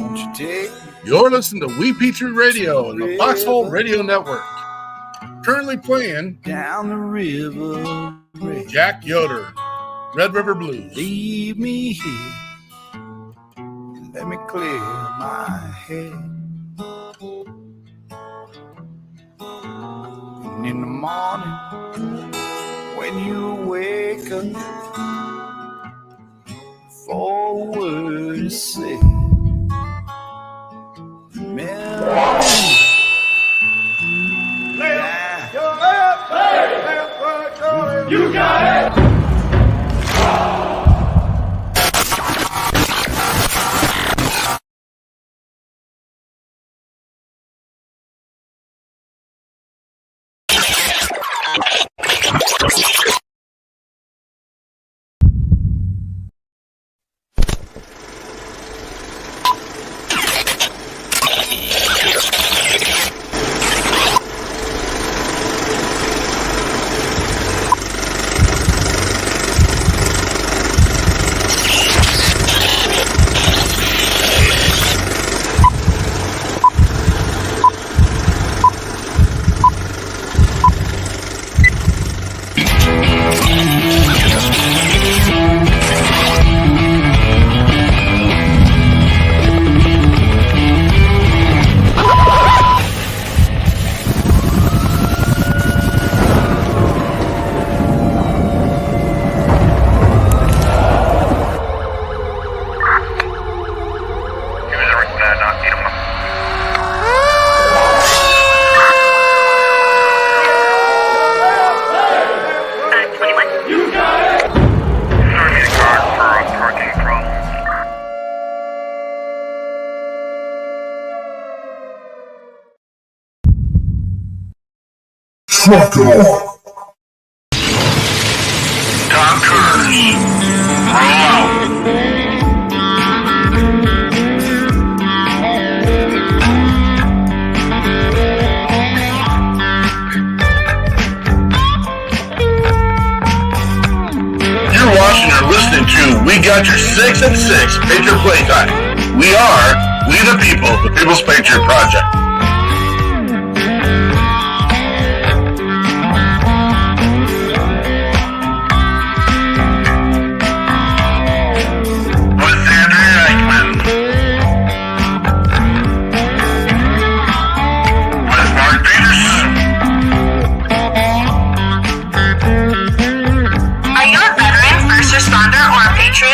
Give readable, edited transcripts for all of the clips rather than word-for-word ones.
Won't you take You're listening to We Patriot Radio and the Foxhole Radio Network. Currently playing down the river, Jack Yoder, Red River Blues. leave me here, let me clear my head. And in the morning, when you wake up, before a word is said, remember You got it! Truck it on. Doctors, roll out. You're watching or listening to We Got Your 6 at 6 Patriot Playtime. We the people, the People's Patriot Project.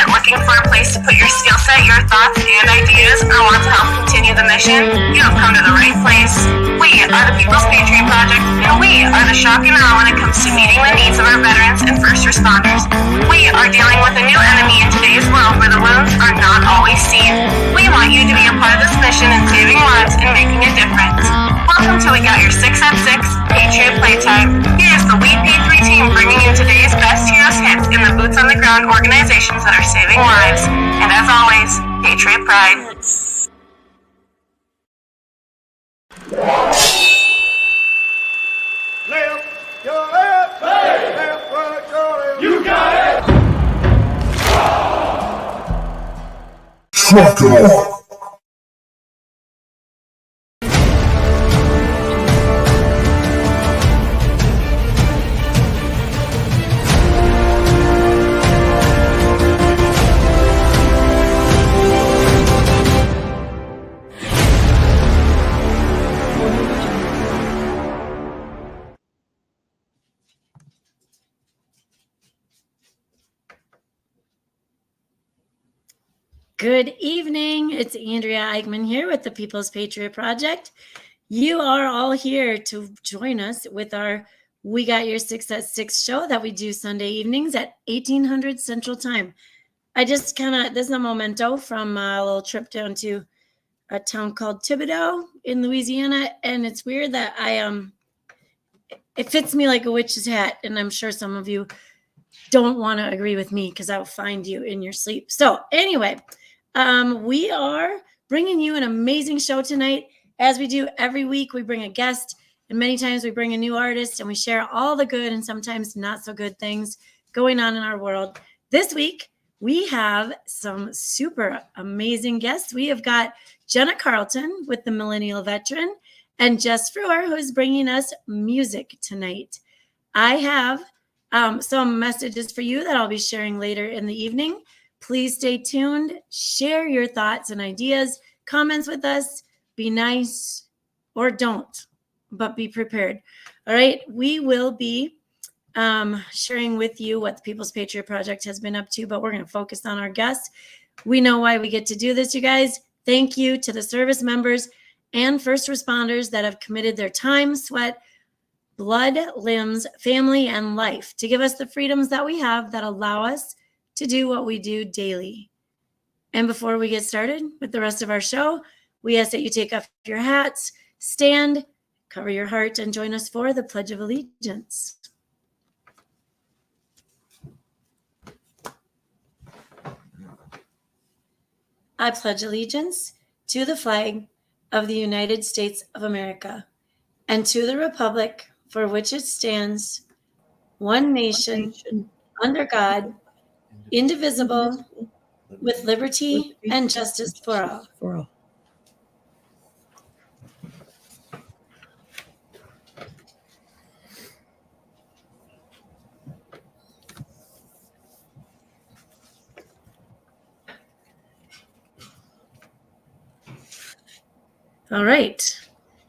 Looking for a place to put your skill set, your thoughts, and ideas, or want to help continue the mission? You have come to the right place. We are the People's Patriot Project, and we are the shock and awe when it comes to meeting the needs of our veterans and first responders. We are dealing with a new enemy in today's world where the wounds are not always seen. We want you to be a part of this mission in saving lives and making a difference. Welcome to We Got Your 6 at 6 Patriot Playtime. Here's the We P3 team bringing you today's best heroes hits in the boots on the ground organizations that are saving lives. And as always, Patriot Pride. You got it! Truck it on. Good evening. It's Andrea Eichmann here with the People's Patriot Project. You are all here to join us with our We Got Your 6 at 6 show that we do Sunday evenings at 1800 Central Time. I just this is a memento from a little trip down to a town called Thibodaux in Louisiana. And it's weird that it fits me like a witch's hat. And I'm sure some of you don't want to agree with me because I'll find you in your sleep. So anyway, we are bringing you an amazing show tonight. As we do every week, we bring a guest, and many times we bring a new artist, and we share all the good and sometimes not so good things going on in our world. This week, we have some super amazing guests. We have got Jenna Carlton with the Millennial Veteran and Jess Frewer, who is bringing us music tonight. I have some messages for you that I'll be sharing later in the evening. Please stay tuned. Share your thoughts and ideas, comments with us. Be nice or don't, but be prepared. All right. We will be sharing with you what the People's Patriot Project has been up to, but we're going to focus on our guests. We know why we get to do this, you guys. Thank you to the service members and first responders that have committed their time, sweat, blood, limbs, family, and life to give us the freedoms that we have that allow us to do what we do daily. And before we get started with the rest of our show, we ask that you take off your hats, stand, cover your heart, and join us for the Pledge of Allegiance. I pledge allegiance to the flag of the United States of America and to the republic for which it stands, one nation, under God, indivisible, with liberty and justice for all. All right.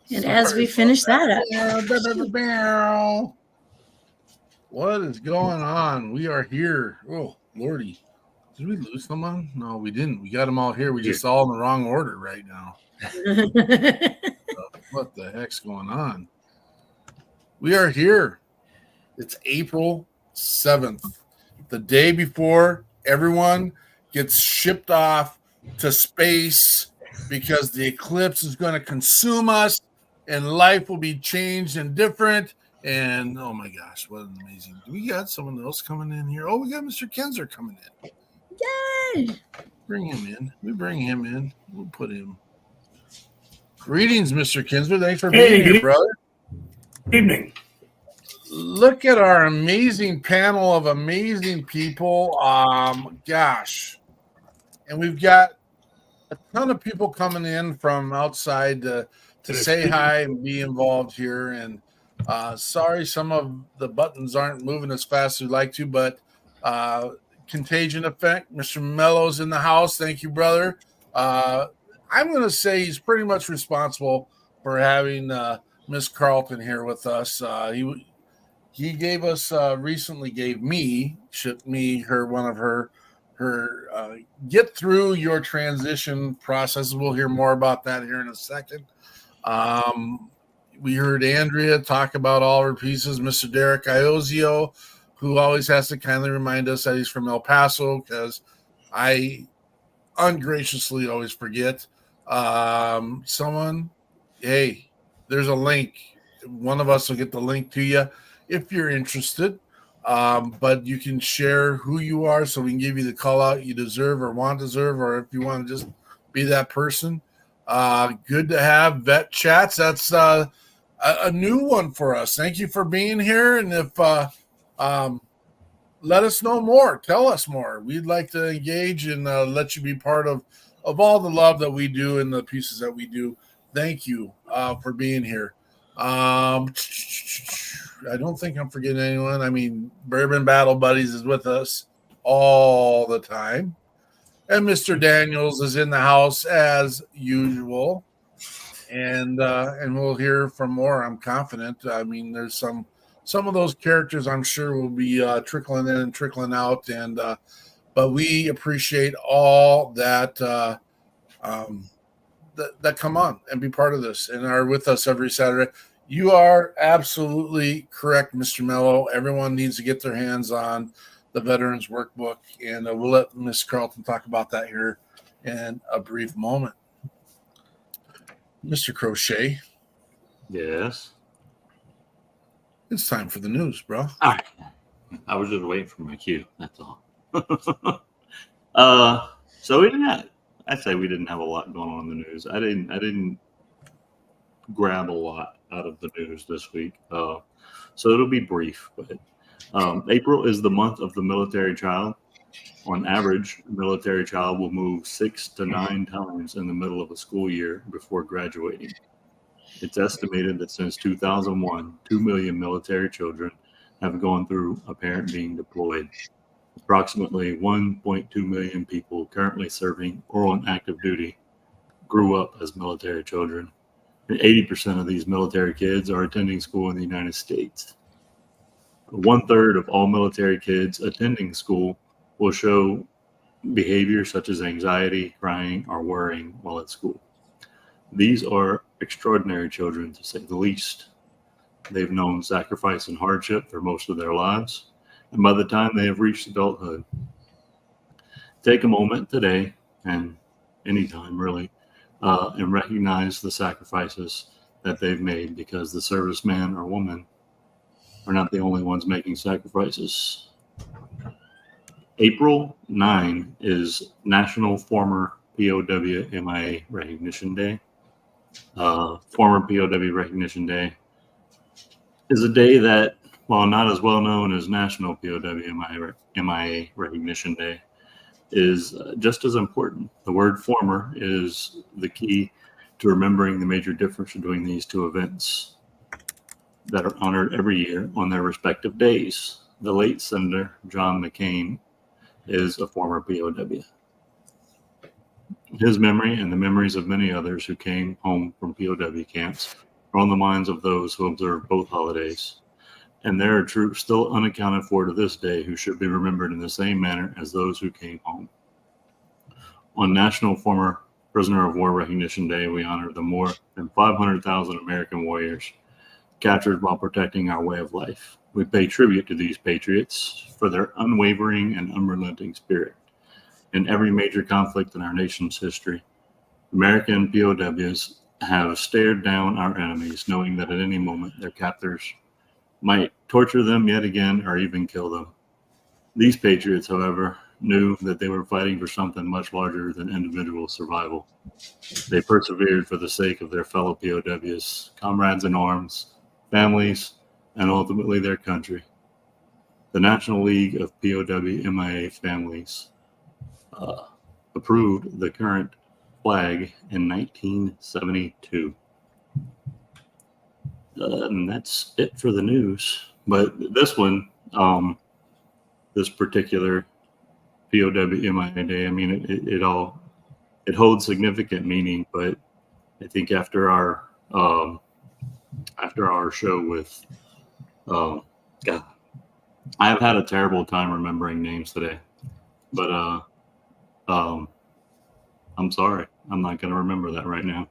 And as we finish that up. What is going on? We are here. Oh, Lordy. Did we lose someone? No, we didn't. We got them all here. We just all in the wrong order right now. What the heck's going on? We are here. It's April 7th, the day before everyone gets shipped off to space because the eclipse is going to consume us and life will be changed and different. And oh my gosh, what an amazing. We got someone else coming in here. Oh, we got Mr. Kinzer coming in. Yay! Bring him in. We bring him in. We'll put him. Greetings, Mr. Kinzer. Thanks for being here, brother. Good evening. Look at our amazing panel of amazing people. Gosh. And we've got a ton of people coming in from outside to say hi and be involved here. And sorry, some of the buttons aren't moving as fast as we'd like to, but contagion effect. Mr. Mello's in the house. Thank you, brother. I'm going to say he's pretty much responsible for having Miss Carlton here with us. He gave us recently gave me, shipped me her one of her get through your transition process. We'll hear more about that here in a second. We heard Andrea talk about all her pieces. Mr. Derek Iozio, who always has to kindly remind us that he's from El Paso because I ungraciously always forget. Someone, hey, there's a link. One of us will get the link to you if you're interested. But you can share who you are so we can give you the call out you deserve or want to deserve, or if you want to just be that person. Good to have Vet Chats. That's a new one for us. Thank you for being here. And if let us know more. Tell us more. We'd like to engage and let you be part of all the love that we do and the pieces that we do. Thank you for being here. I don't think I'm forgetting anyone. I mean, Bourbon Battle Buddies is with us all the time. And Mr. Daniels is in the house as usual. And we'll hear from more, I'm confident. I mean, there's some of those characters I'm sure will be trickling in and trickling out. And but we appreciate all that that come on and be part of this and are with us every Saturday. You are absolutely correct, Mr. Mello. Everyone needs to get their hands on the Veterans Workbook, and we'll let Miss Carlton talk about that here in a brief moment. Mr. Crochet. Yes. It's time for the news, bro. All right. I was just waiting for my cue. That's all. So I'd say we didn't have a lot going on in the news. I didn't grab a lot out of the news this week. So it'll be brief, but April is the month of the military child. On average, a military child will move 6 to 9 times in the middle of a school year before graduating. It's estimated that since 2001, 2 million military children have gone through a parent being deployed. Approximately 1.2 million people currently serving or on active duty grew up as military children. And 80% of these military kids are attending school in the United States. 1/3 of all military kids attending school will show behavior such as anxiety, crying, or worrying while at school. These are extraordinary children, to say the least. They've known sacrifice and hardship for most of their lives, and by the time they have reached adulthood, take a moment today, and anytime really, and recognize the sacrifices that they've made, because the serviceman or woman are not the only ones making sacrifices. April 9 is National Former POW MIA Recognition Day. Former POW Recognition Day is a day that, while not as well known as National POW MIA Recognition Day, is just as important. The word former is the key to remembering the major difference between these two events that are honored every year on their respective days. The late Senator John McCain is a former POW. His memory and the memories of many others who came home from POW camps are on the minds of those who observe both holidays. And there are troops still unaccounted for to this day who should be remembered in the same manner as those who came home. On National Former Prisoner of War Recognition Day, we honor the more than 500,000 American warriors captured while protecting our way of life. We pay tribute to these patriots for their unwavering and unrelenting spirit. In every major conflict in our nation's history, American POWs have stared down our enemies, knowing that at any moment their captors might torture them yet again or even kill them. These patriots, however, knew that they were fighting for something much larger than individual survival. They persevered for the sake of their fellow POWs, comrades in arms, families, and ultimately their country. The National League of POW MIA Families approved the current flag in 1972. And that's it for the news. But this one, this particular POW MIA Day, I mean, it holds significant meaning. But I think after our show with, God, I have had a terrible time remembering names today. But I'm sorry, I'm not going to remember that right now.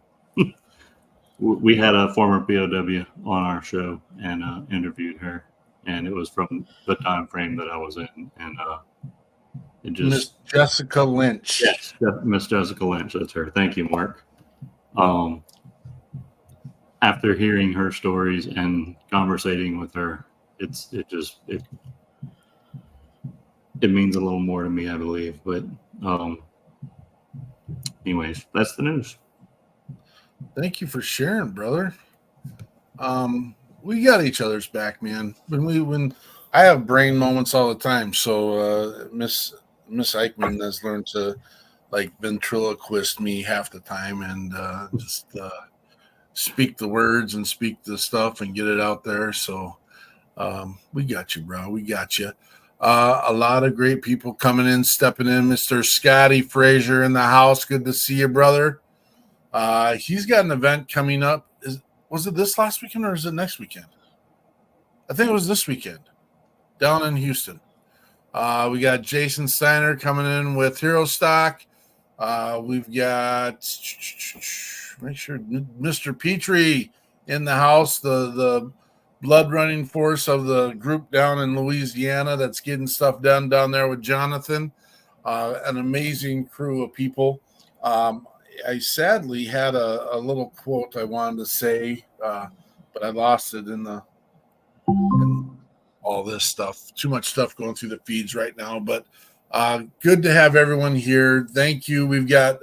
We had a former POW on our show and interviewed her, and it was from the time frame that I was in, and it just Miss Jessica Lynch. Yes, Miss Jessica Lynch. That's her. Thank you, Mark. After hearing her stories and conversating with her, it means a little more to me, I believe. But anyways, that's the news. Thank you for sharing, brother. We got each other's back, man. When I have brain moments all the time, so Miss Eichmann has learned to like ventriloquist me half the time and just speak the words and speak the stuff and get it out there. So we got you, bro. We got you. A lot of great people coming in, stepping in. Mr. Scotty Frazier in the house. Good to see you, brother. He's got an event coming up. Was it this last weekend or is it next weekend? I think it was this weekend down in Houston. We got Jason Steiner coming in with Hero Stock. We've got, make sure, Mr. Petrie in the house, the blood running force of the group down in Louisiana that's getting stuff done down there with Jonathan. An amazing crew of people. I sadly had a little quote I wanted to say, but I lost it in all this stuff. Too much stuff going through the feeds right now, but good to have everyone here. Thank you. We've got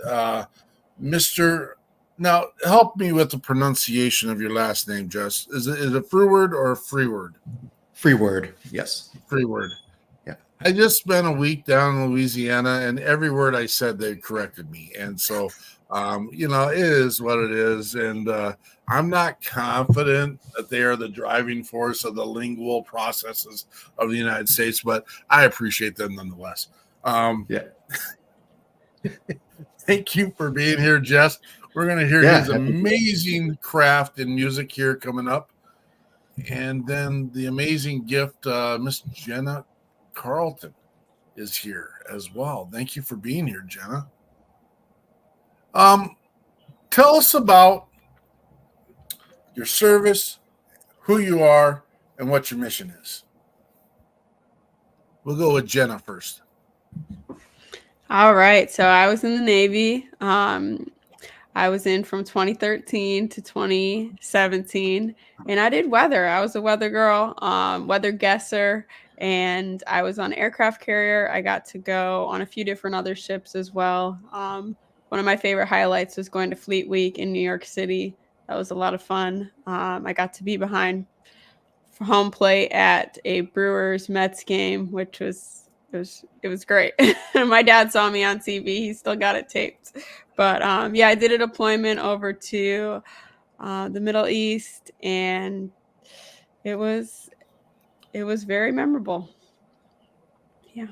Mr. Now, help me with the pronunciation of your last name, Jess. Is it a Freeword or a Freeword? Free word, yes. Freeword. Yeah. I just spent a week down in Louisiana, and every word I said, they corrected me. And so, it is what it is. And I'm not confident that they are the driving force of the lingual processes of the United States, but I appreciate them nonetheless. Yeah. Thank you for being here, Jess. We're going to hear his amazing craft in music here coming up. And then the amazing gift, Miss Jenna Carlton is here as well. Thank you for being here, Jenna. Tell us about your service, who you are, and what your mission is. We'll go with Jenna first. All right. So I was in the Navy. I was in from 2013 to 2017, and I did weather. I was a weather girl, weather guesser, and I was on aircraft carrier. I got to go on a few different other ships as well. One of my favorite highlights was going to Fleet Week in New York City. That was a lot of fun. I got to be behind home plate at a Brewers Mets game, which was it was great. My dad saw me on TV. He still got it taped. But I did a deployment over to the Middle East, and it was very memorable. Yeah.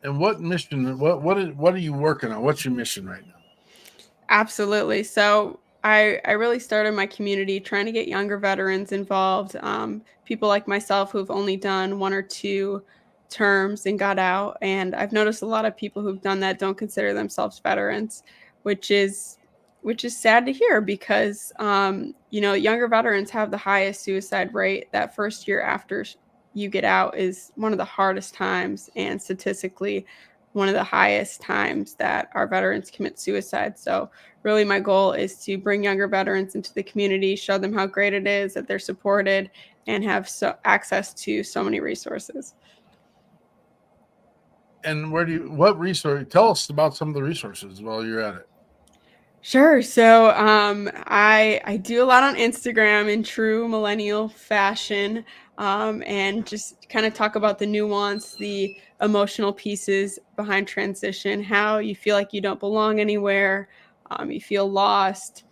And what mission? What are you working on? What's your mission right now? Absolutely. So I really started my community trying to get younger veterans involved. People like myself who've only done 1 or 2 terms and got out. And I've noticed a lot of people who've done that don't consider themselves veterans, which is sad to hear because, younger veterans have the highest suicide rate. That first year after you get out is one of the hardest times, and statistically one of the highest times that our veterans commit suicide. So really my goal is to bring younger veterans into the community, show them how great it is that they're supported and have access to so many resources. And what resource? Tell us about some of the resources while you're at it. Sure. So I do a lot on Instagram in true millennial fashion, and just kind of talk about the nuance, the emotional pieces behind transition, how you feel like you don't belong anywhere, you feel lost,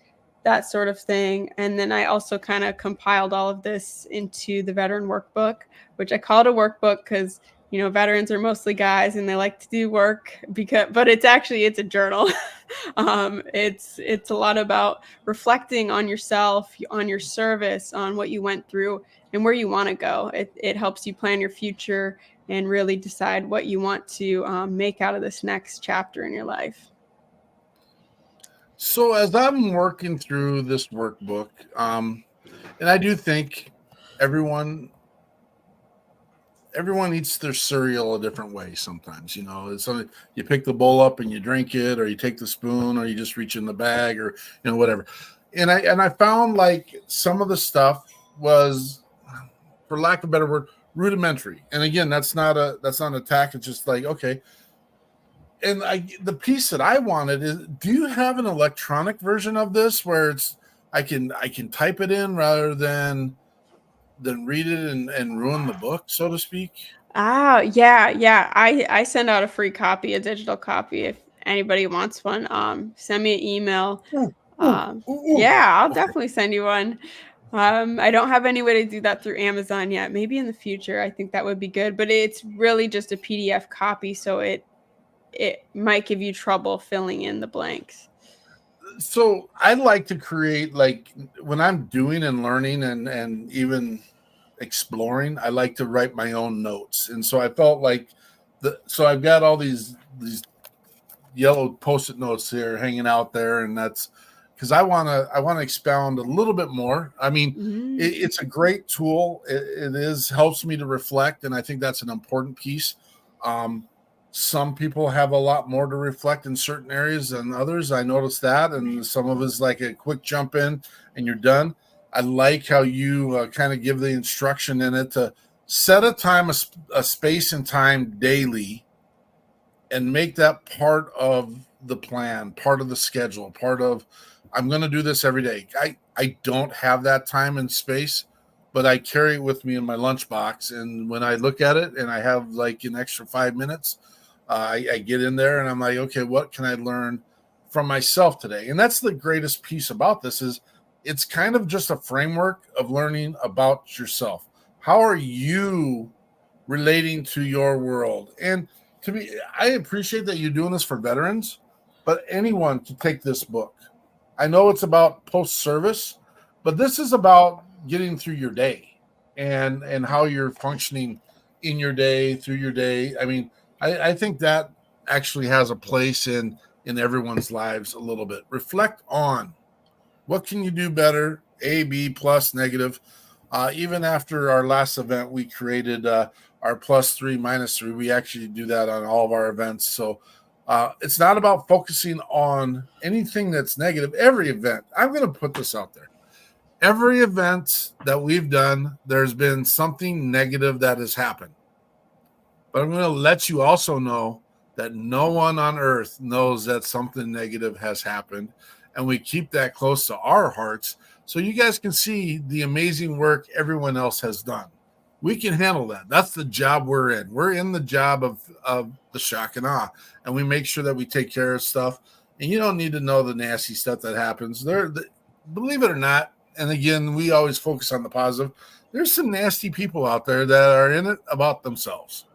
that sort of thing. And then I also kind of compiled all of this into the veteran workbook, which I call it a workbook because veterans are mostly guys and they like to do work but it's a journal. It's a lot about reflecting on yourself, on your service, on what you went through and where you want to go. It helps you plan your future and really decide what you want to make out of this next chapter in your life. So as I'm working through this workbook, and I do think everyone eats their cereal a different way sometimes. It's something you pick the bowl up and you drink it, or you take the spoon, or you just reach in the bag, or whatever. And I found like some of the stuff was, for lack of a better word, rudimentary. And again, that's not an attack. It's just like, okay. And the piece that I wanted is, do you have an electronic version of this where I can type it in rather than read it and ruin the book, so to speak? Yeah. I send out a free copy, a digital copy, if anybody wants one. Send me an email. Yeah, I'll definitely send you one. I don't have any way to do that through Amazon yet. Maybe in the future, I think that would be good. But it's really just a PDF copy, so it might give you trouble filling in the blanks. So I like to create, like, when I'm doing and learning and even exploring, I like to write my own notes. And so I felt like so I've got all these yellow Post-it notes here hanging out there, and that's because I want to expound a little bit more. I mean, it's a great tool. It helps me to reflect, and I think that's an important piece. Some people have a lot more to reflect in certain areas than others. I noticed that, and some of it's like a quick jump in and you're done. I like how you kind of give the instruction in it to set a time, a space and time daily, and make that part of the plan, part of the schedule, part of, I'm going to do this every day. I don't have that time and space. but I carry it with me in my lunchbox. And when I look at it and I have like an extra 5 minutes, I get in there and I'm like, okay, what can I learn from myself today? And that's the greatest piece about this is it's kind of just a framework of learning about yourself. How are you relating to your world? And to me, I appreciate that you're doing this for veterans, but anyone can take this book. I know it's about post-service, but this is about getting through your day and how you're functioning in your day, through your day. I mean, I think that actually has a place in everyone's lives a little bit. Reflect on what can you do better, A, B, plus, negative. Even after our last event, we created our +3, -3. We actually do that on all of our events. So it's not about focusing on anything that's negative. Every event, I'm going to put this out there. Every event that we've done, there's been something negative that has happened. But I'm going to let you also know that no one on earth knows that something negative has happened. And we keep that close to our hearts so you guys can see the amazing work everyone else has done. We can handle that. That's the job we're in. We're in the job of the shock and awe. And we make sure that we take care of stuff. And you don't need to know the nasty stuff that happens. Believe it or not, and again, we always focus on the positive. There's some nasty people out there that are in it about themselves.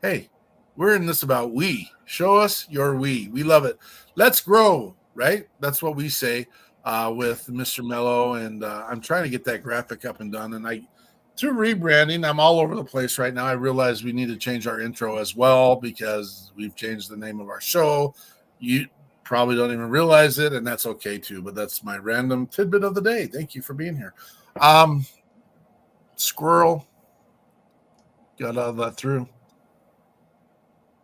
Hey, we're in this about we. Show us your we. We love it. Let's grow, right? That's what we say with Mr. Mello. And I'm trying to get that graphic up and done. And through rebranding, I'm all over the place right now. I realize we need to change our intro as well because we've changed the name of our show. You probably don't even realize it, and that's okay too. But that's my random tidbit of the day. Thank you for being here. Squirrel. Got all that through.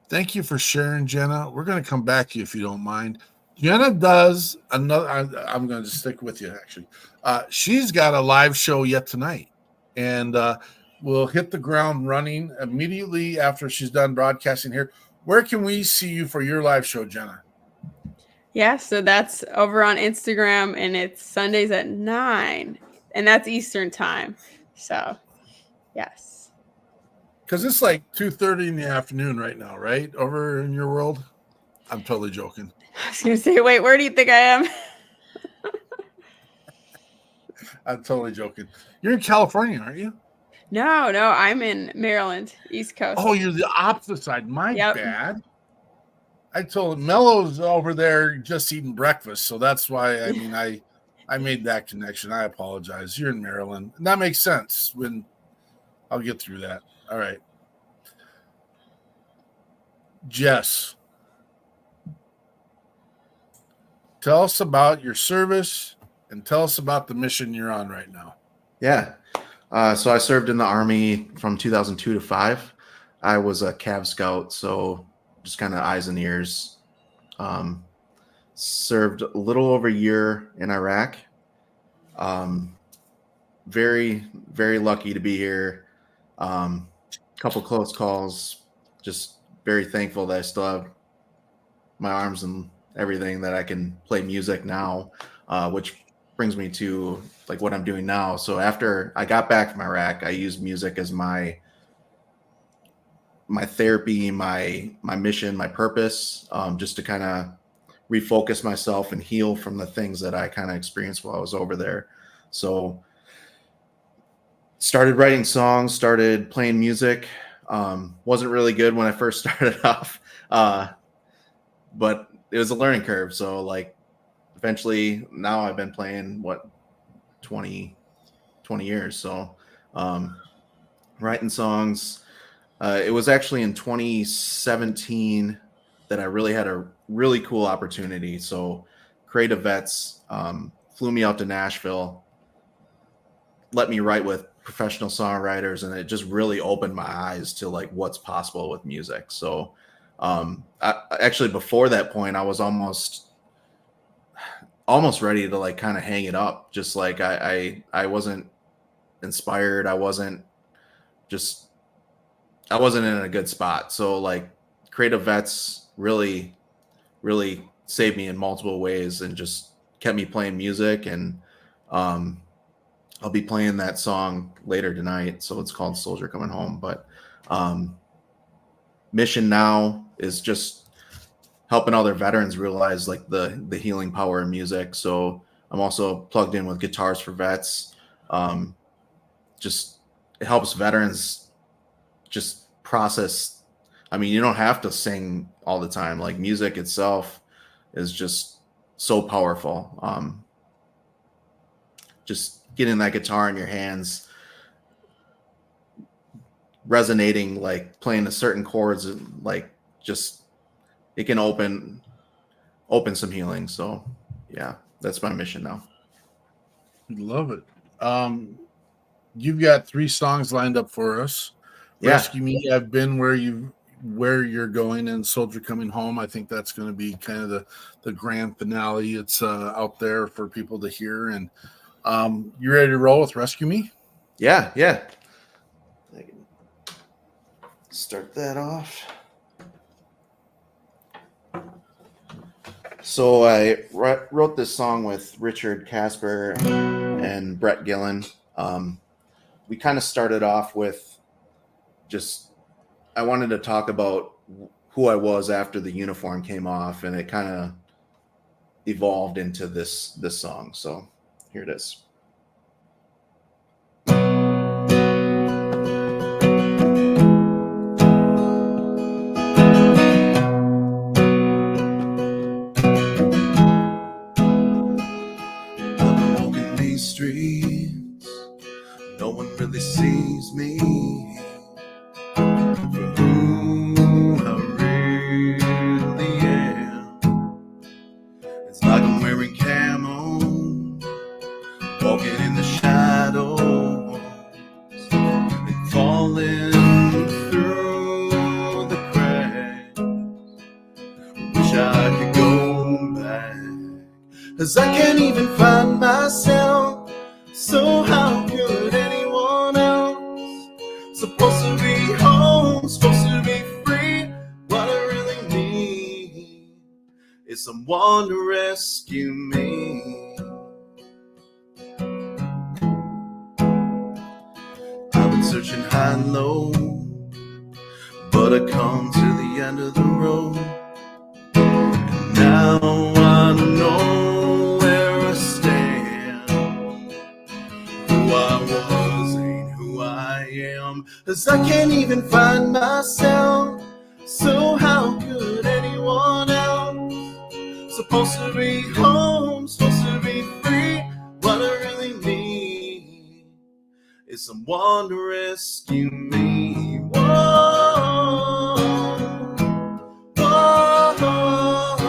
Thank you for sharing, Jenna. We're going to come back to you if you don't mind. Jenna does another. I'm going to stick with you, actually. She's got a live show yet tonight, and we'll hit the ground running immediately after she's done broadcasting here. Where can we see you for your live show, Jenna? Yeah, so that's over on Instagram, and it's Sundays at 9, and that's Eastern time. So, yes. Because it's like 2:30 in the afternoon right now, right? Over in your world? I'm totally joking. I was going to say, wait, where do you think I am? I'm totally joking. You're in California, aren't you? No, I'm in Maryland, East Coast. Oh, you're the opposite side. My Yep. bad. I told him Mello's over there just eating breakfast, so that's why. I mean, I made that connection. I apologize. You're in Maryland, and that makes sense. When I'll get through that. All right, Jess, tell us about your service and tell us about the mission you're on right now. Yeah. So I served in the Army from 2002 to 5. I was a Cav Scout, so just kind of eyes and ears. Served a little over a year in Iraq. Very, very lucky to be here. Couple close calls. Just very thankful that I still have my arms and everything, that I can play music now, which brings me to like what I'm doing now. So after I got back from Iraq, I used music as my therapy, my mission, my purpose, just to kind of refocus myself and heal from the things that I kind of experienced while I was over there. So started writing songs, started playing music. Wasn't really good when I first started off, but it was a learning curve. So like eventually now I've been playing 20 years. So writing songs. It was actually in 2017 that I really had a really cool opportunity. So Creative Vets flew me out to Nashville, let me write with professional songwriters, and it just really opened my eyes to like what's possible with music. So actually before that point, I was almost ready to like kind of hang it up. Just like I wasn't inspired. I wasn't in a good spot. So like Creative Vets really, really saved me in multiple ways and just kept me playing music. And I'll be playing that song later tonight. So it's called Soldier Coming Home. But mission now is just helping other veterans realize like the healing power of music. So I'm also plugged in with Guitars for Vets. Just it helps veterans just process. I mean, you don't have to sing all the time. Like music itself is just so powerful. Just getting that guitar in your hands, resonating, like playing the certain chords, like just it can open some healing. So yeah, that's my mission now. Love it. You've got 3 songs lined up for us. Yeah. Rescue Me, I've Been Where You're Going, and Soldier Coming Home. I think that's going to be kind of the grand finale. It's out there for people to hear. And you ready to roll with Rescue Me? Yeah. I can start that off. So I wrote this song with Richard Casper and Brett Gillen. We kind of started off with just, I wanted to talk about who I was after the uniform came off, and it kind of evolved into this song. So here it is. Streets, no one really sees me for who I really am. It's like I'm wearing camo, walking in the shadows and falling through the cracks. Wish I could go back, 'cause I can't even find myself. So how could anyone else? Supposed to be home, supposed to be free. What I really need is someone to rescue me. I've been searching high and low, but I come to the end of the road. And now I don't know where I stand. Who I was ain't who I am, 'cause I can't even find myself. So how could anyone else? Supposed to be home, supposed to be free. What I really need is someone to rescue me. Whoa, whoa, whoa.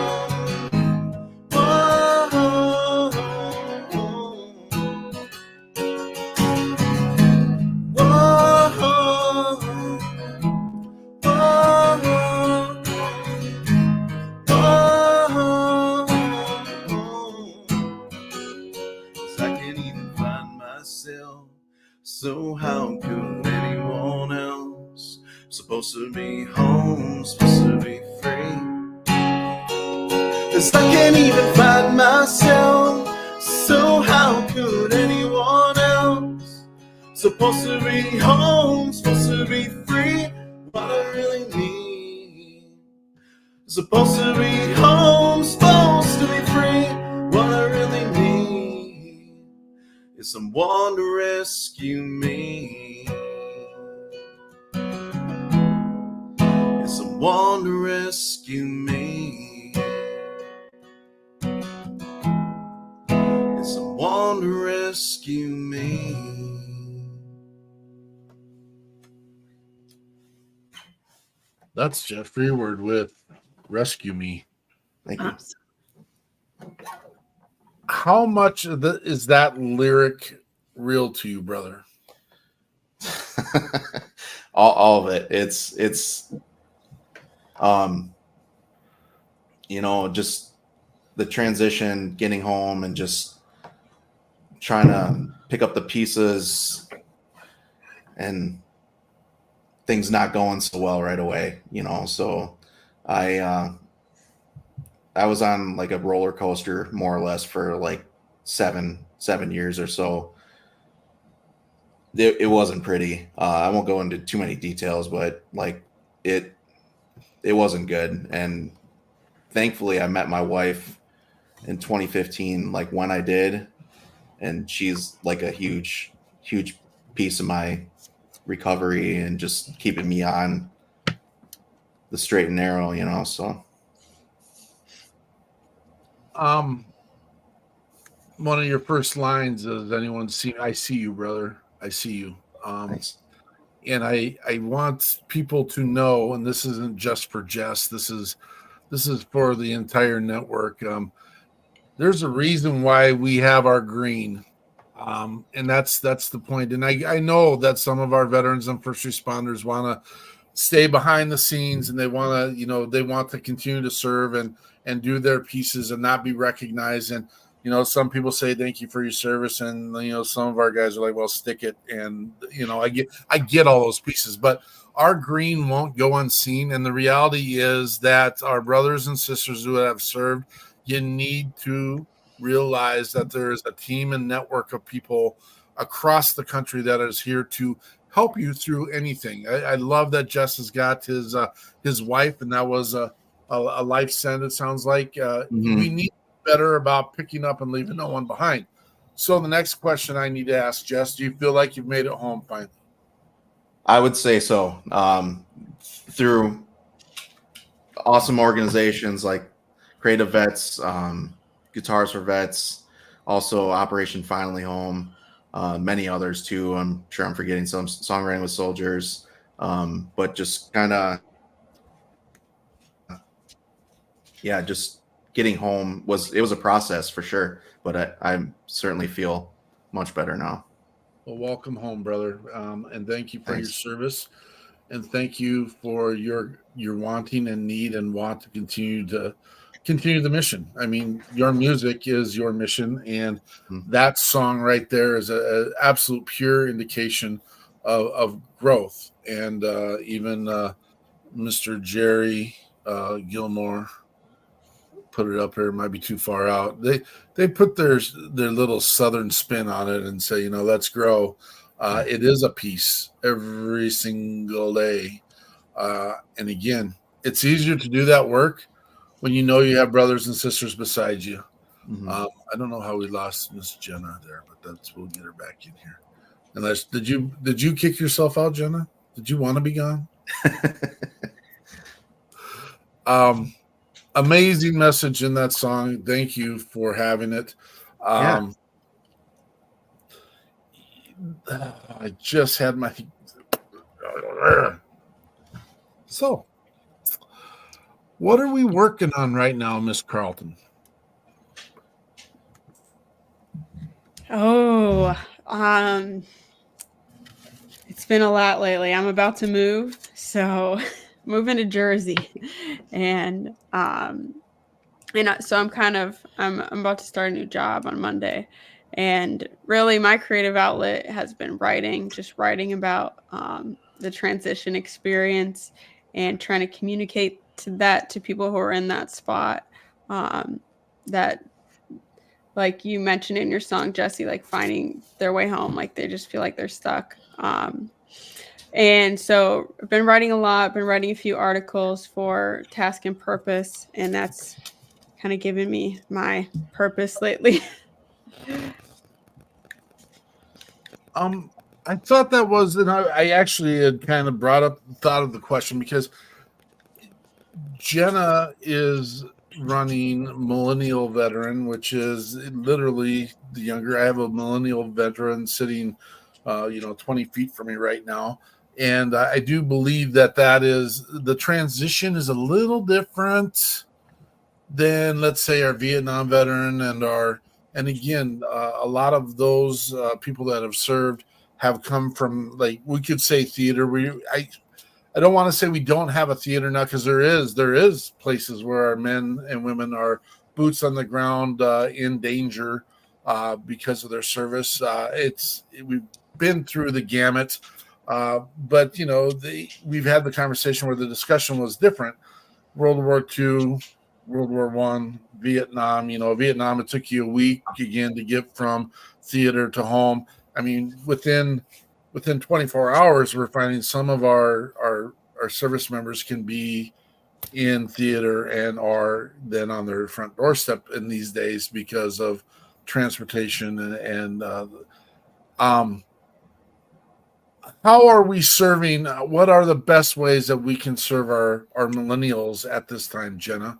So how could anyone else? Supposed to be home, supposed to be free. 'Cause I can't even find myself. So how could anyone else? Supposed to be home, supposed to be free. What I really need. Supposed to be home, supposed to be free. What I really need is someone to rescue me. Is someone to rescue me. Is someone to rescue me. That's Jeff Freeward with Rescue Me. Thank you. How much of is that lyric real to you, brother? all of it. It's just the transition, getting home and just trying to pick up the pieces and things not going so well right away, so I was on like a roller coaster more or less for like seven years or so. it wasn't pretty. I won't go into too many details, but like it wasn't good. And thankfully, I met my wife in 2015, like when I did, and she's like a huge piece of my recovery and just keeping me on the straight and narrow, you know. So One of your first lines is, anyone see, I see you, brother, I see you. thanks. And I want people to know, and this isn't just for Jess, this is for the entire network. There's a reason why we have our green. And that's the point. And I know that some of our veterans and first responders want to stay behind the scenes, and they want to, you know, they want to continue to serve and do their pieces and not be recognized. And, you know, some people say thank you for your service, and, you know, some of our guys are like, well, stick it. And, you know, I get all those pieces, but our green won't go unseen. And the reality is that our brothers and sisters who have served, you need to realize that there is a team and network of people across the country that is here to help you through anything. I love that Jess has got his wife, and that was a life send. It sounds like we need better about picking up and leaving no one behind. So the next question I need to ask Jess: do you feel like you've made it home finally? I would say so. Through awesome organizations like Creative Vets, Guitars for Vets, also Operation Finally Home, many others too. I'm sure I'm forgetting some. Songwriting with Soldiers, but just kind of, yeah, just getting home was a process for sure. But I certainly feel much better now. Well, welcome home, brother, and thank you for your Thanks. service, and thank you for your wanting and need and want to continue the mission. I mean, your music is your mission, and that song right there is a absolute pure indication of growth. And even Mr. Jerry Gilmore put it up here. It might be too far out. They put their little southern spin on it and say, you know, let's grow. It is a piece every single day. And again, it's easier to do that work when you know you have brothers and sisters beside you. I don't know how we lost Miss Jenna there, but we'll get her back in here. Unless did you kick yourself out, Jenna? Did you want to be gone? Amazing message in that song. Thank you for having it. I just had my so. What are we working on right now, Miss Carlton? Oh, it's been a lot lately. I'm about to move, so moving to Jersey, and so I'm about to start a new job on Monday, and really my creative outlet has been writing, just writing about the transition experience and trying to communicate to people who are in that spot, that, like you mentioned in your song, Jesse, like finding their way home, like they just feel like they're stuck. And so I've been writing a lot, been writing a few articles for Task and Purpose, and that's kind of given me my purpose lately. I thought that was, and I actually had kind of thought of the question because Jenna is running Millennial Veteran, which is literally the younger. I have a Millennial Veteran sitting, 20 feet from me right now. And I do believe that is the transition is a little different than, let's say, our Vietnam veteran and again, a lot of those people that have served have come from, like, we could say theater. I don't want to say we don't have a theater now, because there is places where our men and women are boots on the ground in danger because of their service. We've been through the gamut, but we've had the conversation where the discussion was different. World War II, World War I, Vietnam. Vietnam, it took you a week again to get from theater to home. I mean, within within 24 hours, we're finding some of our service members can be in theater and are then on their front doorstep in these days because of transportation and how are we serving? What are the best ways that we can serve our millennials at this time, Jenna?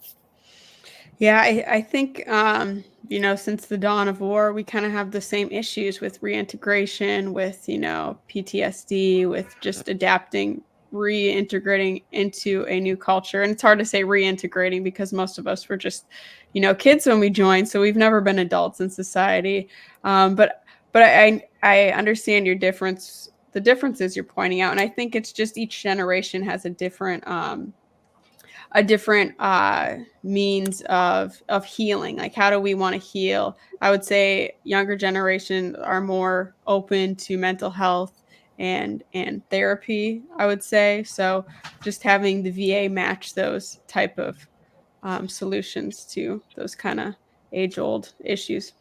Yeah, I think, since the dawn of war, we kind of have the same issues with reintegration, with, PTSD, with just adapting, reintegrating into a new culture. And it's hard to say reintegrating because most of us were just, kids when we joined. So we've never been adults in society. But I understand your difference, the differences you're pointing out. And I think it's just each generation has a different, means of healing. Like, how do we want to heal? I would say younger generations are more open to mental health and therapy, I would say. So just having the VA match those type of solutions to those kind of age-old issues.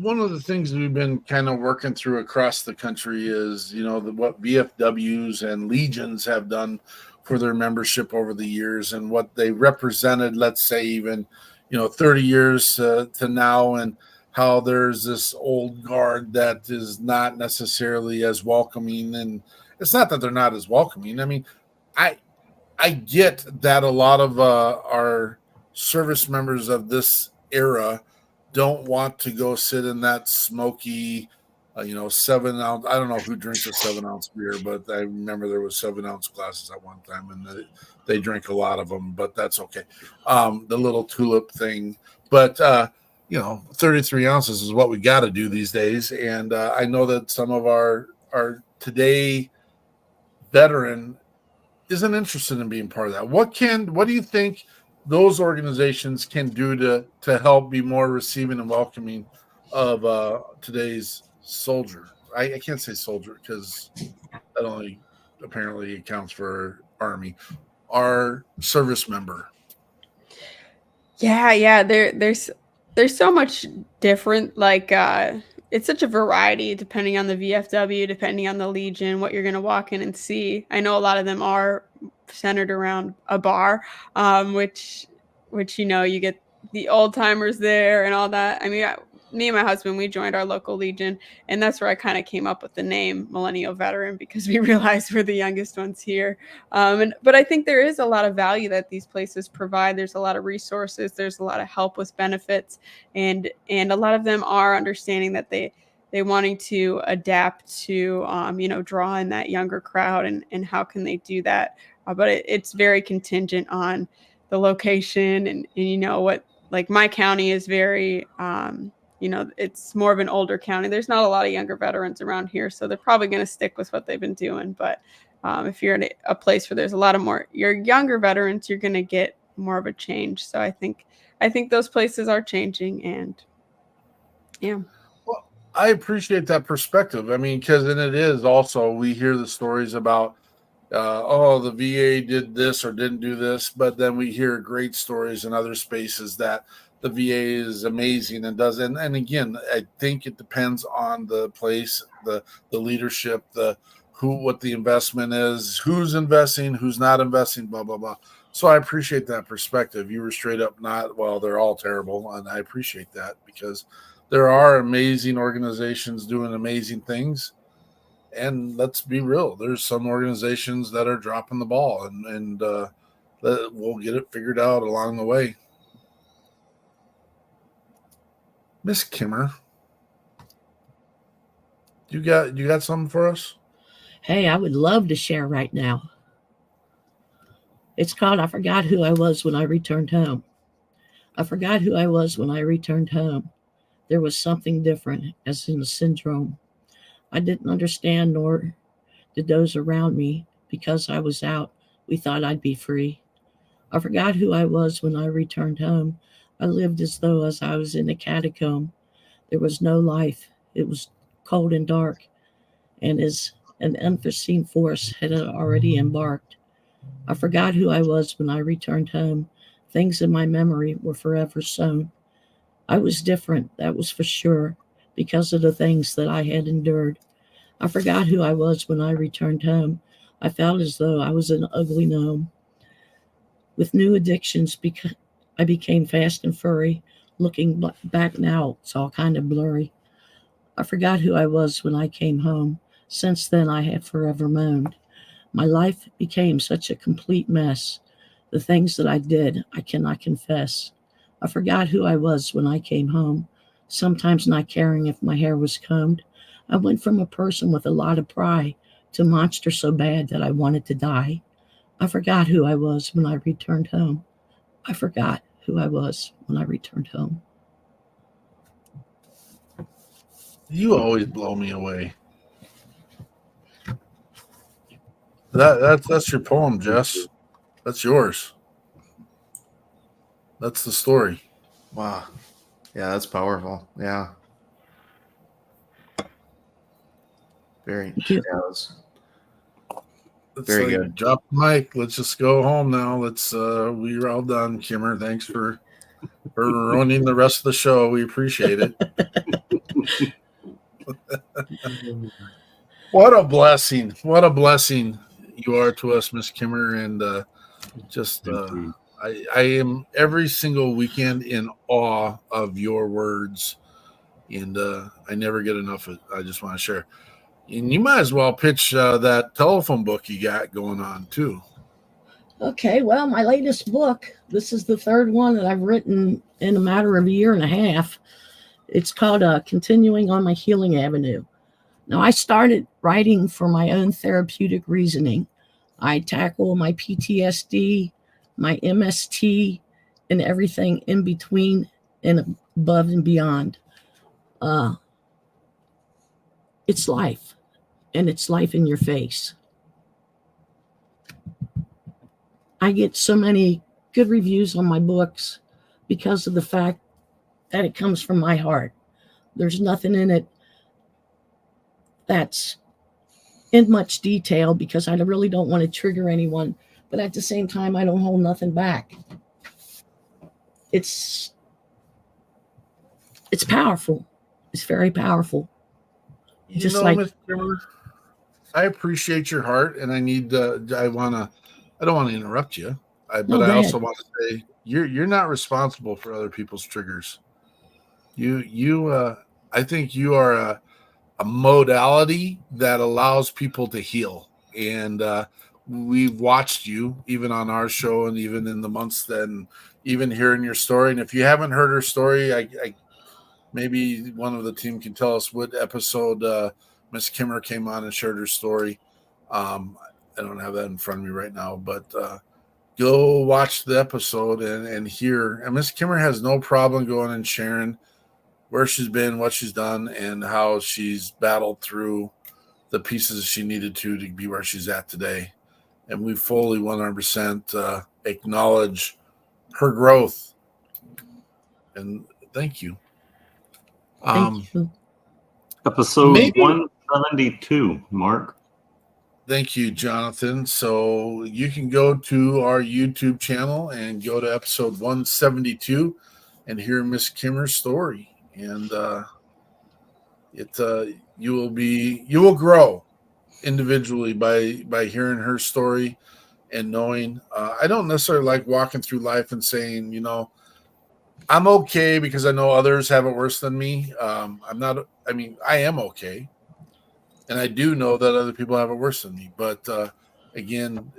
One of the things we've been kind of working through across the country is, what VFWs and legions have done for their membership over the years and what they represented, let's say even, 30 years to now, and how there's this old guard that is not necessarily as welcoming. And it's not that they're not as welcoming. I mean, I get that a lot of our service members of this era don't want to go sit in that smoky, 7-ounce. I don't know who drinks a 7-ounce beer, but I remember there was 7-ounce glasses at one time, and they drink a lot of them. But that's okay. The little tulip thing, but 33 ounces is what we got to do these days. And I know that some of our today veteran isn't interested in being part of that. What do you think those organizations can do to help be more receiving and welcoming of today's soldier? I can't say soldier because that only apparently accounts for Army. Our service member. Yeah. There's so much different. Like, it's such a variety depending on the VFW, depending on the Legion, what you're going to walk in and see. I know a lot of them are centered around a bar, which you get the old timers there and all that. I mean, me and my husband, we joined our local Legion, and that's where I kind of came up with the name Millennial Veteran, because we realized we're the youngest ones here. But I think there is a lot of value that these places provide. There's a lot of resources. There's a lot of help with benefits, and a lot of them are understanding that they wanting to adapt to, draw in that younger crowd, and how can they do that? But it's very contingent on the location and what, like, my county is very, it's more of an older county. There's not a lot of younger veterans around here, so they're probably going to stick with what they've been doing. But if you're in a place where there's a lot of more your younger veterans, you're going to get more of a change. So I think those places are changing, and yeah. Well, I appreciate that perspective. I mean, because then it is also, we hear the stories about the VA did this or didn't do this, but then we hear great stories in other spaces that the VA is amazing and does. And again, I think it depends on the place, the leadership, what the investment is, who's investing, who's not investing, blah, blah, blah. So I appreciate that perspective. You were straight up they're all terrible. And I appreciate that, because there are amazing organizations doing amazing things. And let's be real, there's some organizations that are dropping the ball, and we'll get it figured out along the way. Miss Kimmer, you got something for us? Hey, I would love to share right now. It's called I Forgot Who I Was When I Returned Home. I forgot who I was when I returned home. There was something different, as in a syndrome. I didn't understand, nor did those around me. Because I was out, we thought I'd be free. I forgot who I was when I returned home. I lived as though as I was in a catacomb. There was no life. It was cold and dark, and as an unforeseen force had already embarked. I forgot who I was when I returned home. Things in my memory were forever sown. I was different, that was for sure, because of the things that I had endured. I forgot who I was when I returned home. I felt as though I was an ugly gnome. With new addictions, I became fast and furry. Looking back now, it's all kind of blurry. I forgot who I was when I came home. Since then, I have forever moaned. My life became such a complete mess. The things that I did, I cannot confess. I forgot who I was when I came home, sometimes not caring if my hair was combed. I went from a person with a lot of pride to a monster so bad that I wanted to die. I forgot who I was when I returned home. I forgot who I was when I returned home. You always blow me away. That's your poem, Jess. That's yours. That's the story. Wow. Yeah, that's powerful. Yeah. Very. Thank you. Yeah, that was It's very like, good. drop the mic. Let's just go home now. We're all done, Kimmer. Thanks for ruining the rest of the show. We appreciate it. What a blessing. What a blessing you are to us, Miss Kimmer. And I am every single weekend in awe of your words. And I never get enough of it. I just want to share. And you might as well pitch that telephone book you got going on, too. Okay, well, my latest book, this is the third one that I've written in a matter of a year and a half. It's called Continuing on My Healing Avenue. Now, I started writing for my own therapeutic reasoning. I tackle my PTSD, my MST, and everything in between and above and beyond. It's life, and it's life in your face. I get so many good reviews on my books because of the fact that it comes from my heart. There's nothing in it that's in much detail because I really don't want to trigger anyone, but at the same time, I don't hold nothing back. It's powerful. It's very powerful. You know, Miss Kimmer, I appreciate your heart, and I don't want to interrupt you, but I also want to say you're not responsible for other people's triggers. I think you are a modality that allows people to heal, and we've watched you even on our show, and even in the months then, even hearing your story. And if you haven't heard her story, I maybe one of the team can tell us what episode Miss Kimmer came on and shared her story. I don't have that in front of me right now, but go watch the episode and hear. And Miss Kimmer has no problem going and sharing where she's been, what she's done, and how she's battled through the pieces she needed to be where she's at today. And we fully 100% acknowledge her growth. And thank you. Thank you. Episode 172, Mark. Thank you, Jonathan. So you can go to our YouTube channel and go to episode 172 and hear Miss Kimmer's story. And you will grow individually by hearing her story and knowing. I don't necessarily like walking through life and saying, I'm okay because I know others have it worse than me. I am okay. And I do know that other people have it worse than me. But again,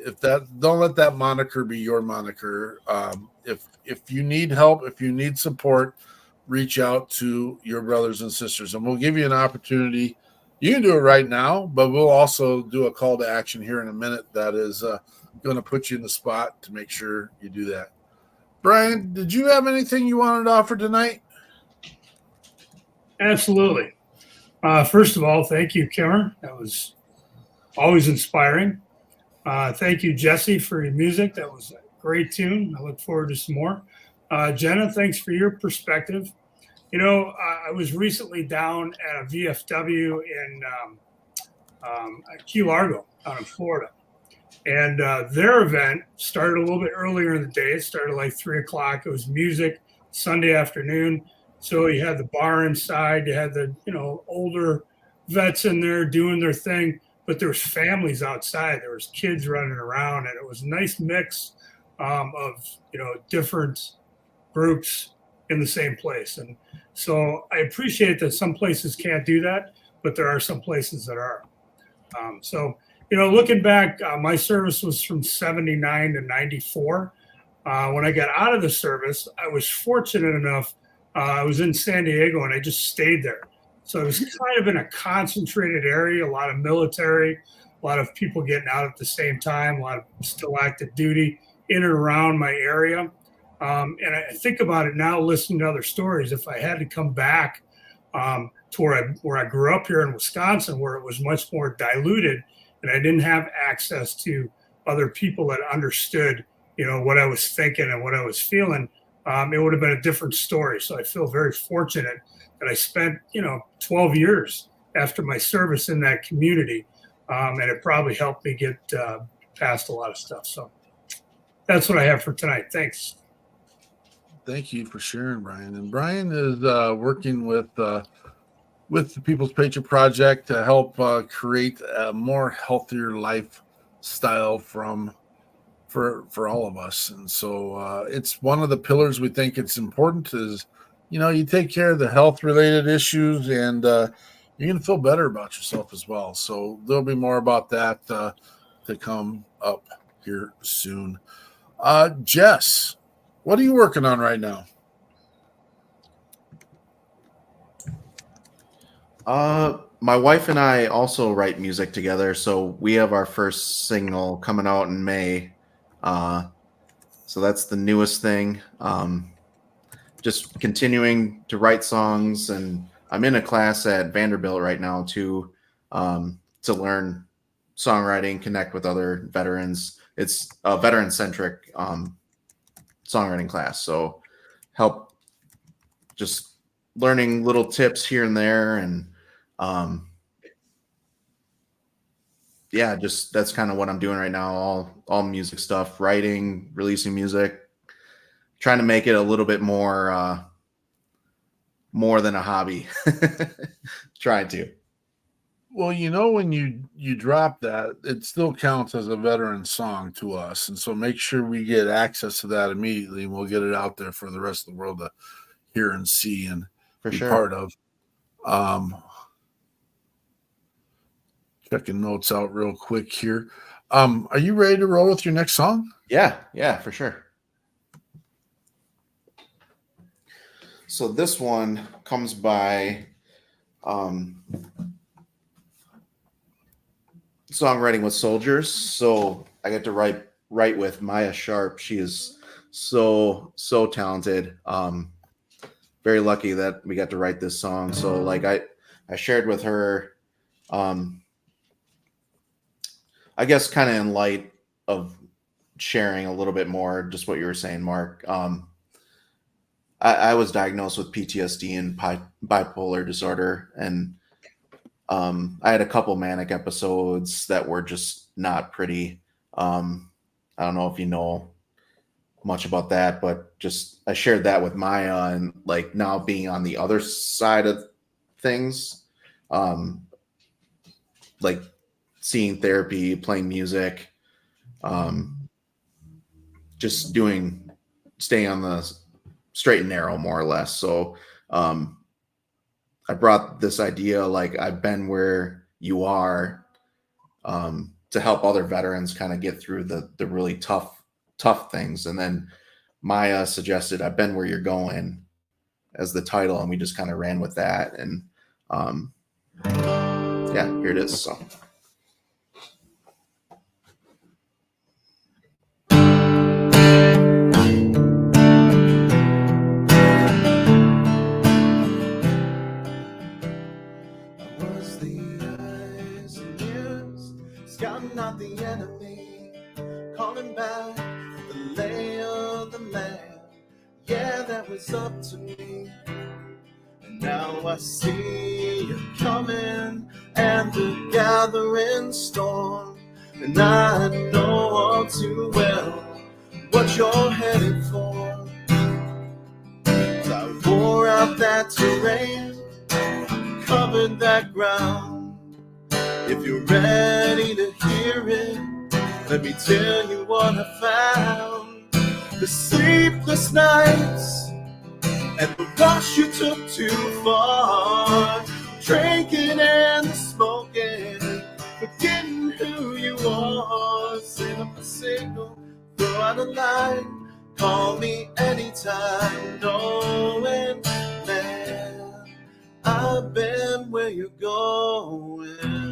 don't let that moniker be your moniker. If you need help, if you need support, reach out to your brothers and sisters. And we'll give you an opportunity. You can do it right now, but we'll also do a call to action here in a minute that is going to put you in the spot to make sure you do that. Brian, did you have anything you wanted to offer tonight? Absolutely. First of all, thank you, Kimmer. That was always inspiring. Thank you, Jesse, for your music. That was a great tune. I look forward to some more. Jenna, thanks for your perspective. I was recently down at a VFW in Key Largo out in Florida. And their event started a little bit earlier in the day. It started like 3 o'clock. It was music Sunday afternoon. So you had the bar inside. You had the older vets in there doing their thing, but there was families outside. There was kids running around, and it was a nice mix of different groups in the same place. And so I appreciate that some places can't do that, but there are some places that are. So looking back, my service was from 79 to 94. When I got out of the service, I was fortunate enough. I was in San Diego, and I just stayed there. So it was kind of in a concentrated area, a lot of military, a lot of people getting out at the same time, a lot of still active duty in and around my area. And I think about it now, listening to other stories. If I had to come back to where I grew up here in Wisconsin, where it was much more diluted, and I didn't have access to other people that understood, what I was thinking and what I was feeling, it would have been a different story. So I feel very fortunate that I spent, 12 years after my service in that community, and it probably helped me get past a lot of stuff. So that's what I have for tonight. Thanks. Thank you for sharing, Brian. And Brian is working with the People's Patriot Project to help create a more healthier lifestyle for all of us. And so it's one of the pillars we think it's important is, you take care of the health related issues, and you're going to feel better about yourself as well. So there'll be more about that to come up here soon. Jess, what are you working on right now? My wife and I also write music together, so we have our first single coming out in May. So that's the newest thing. Just continuing to write songs, and I'm in a class at Vanderbilt right now to learn songwriting, connect with other veterans. It's a veteran-centric songwriting class, so help just learning little tips here and there, and just that's kind of what I'm doing right now. All music stuff, writing, releasing music, trying to make it a little bit more than a hobby. Trying to. Well, when you drop that, it still counts as a veteran song to us. And so make sure we get access to that immediately, and we'll get it out there for the rest of the world to hear and see and for be sure. part of. Checking notes out real quick here. Are you ready to roll with your next song? Yeah, for sure. So this one comes by Songwriting with Soldiers. So I get to write with Maya Sharp. She is so talented. Very lucky that we got to write this song. So like I shared with her, I guess kind of in light of sharing a little bit more, just what you were saying, Mark. I was diagnosed with PTSD and bipolar disorder, and I had a couple manic episodes that were just not pretty. I don't know if you know much about that, but just I shared that with Maya, and like now being on the other side of things, like seeing therapy, playing music, just staying on the straight and narrow, more or less. So I brought this idea, like I've been where you are, to help other veterans kind of get through the really tough things. And then Maya suggested I've been where you're going as the title, and we just kind of ran with that. And here it is. So. Scouting out the enemy, calling back the lay of the land. Yeah, that was up to me. And now I see you coming, and the gathering storm. And I know all too well what you're headed for. I wore out that terrain, covered that ground. If you're ready to hear it, let me tell you what I found. The sleepless nights and the rush you took too far, drinking and the smoking, forgetting who you are. Send up a signal, throw out a line, call me anytime, knowing, man, I've been where you're going.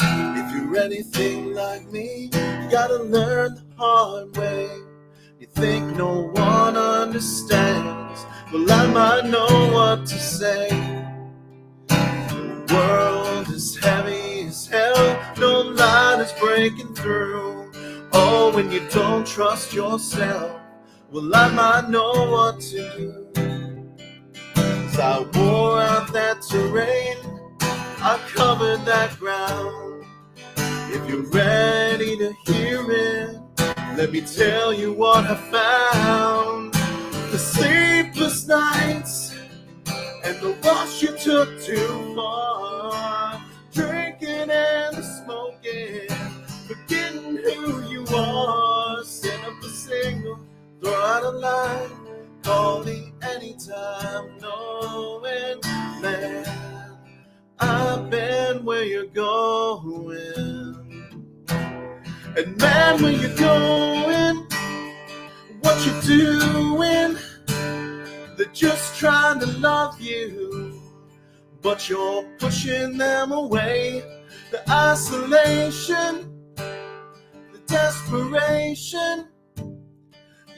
If you're anything like me, you gotta learn the hard way. You think no one understands, well, I might know what to say. The world is heavy as hell, no light is breaking through. Oh, when you don't trust yourself, well, I might know what to do. 'Cause I wore out that terrain, I covered that ground. If you're ready to hear it, let me tell you what I found. The sleepless nights and the rush you took too far, drinking and the smoking, forgetting who you are. Send up a signal, throw out a line, call me anytime, knowing, man, I've been where you're going. And man, where you going, what you doing? They're just trying to love you, but you're pushing them away. The isolation, the desperation,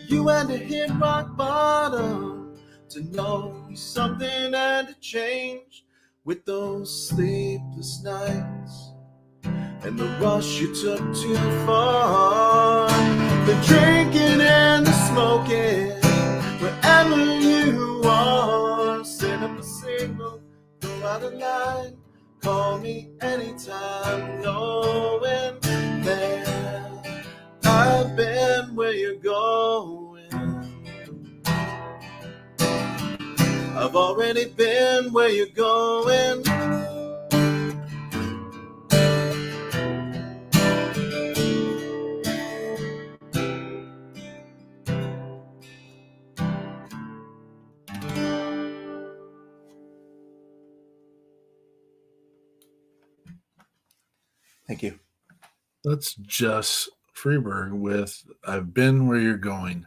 you had to hit rock bottom to know something had to change. With those sleepless nights and the rush you took too far, the drinking and the smoking, wherever you are, send up a signal, throw out a line, call me anytime, knowing that I've been where you're going. I've already been where you're going. Thank you. That's Jess Freeberg with I've Been Where You're Going.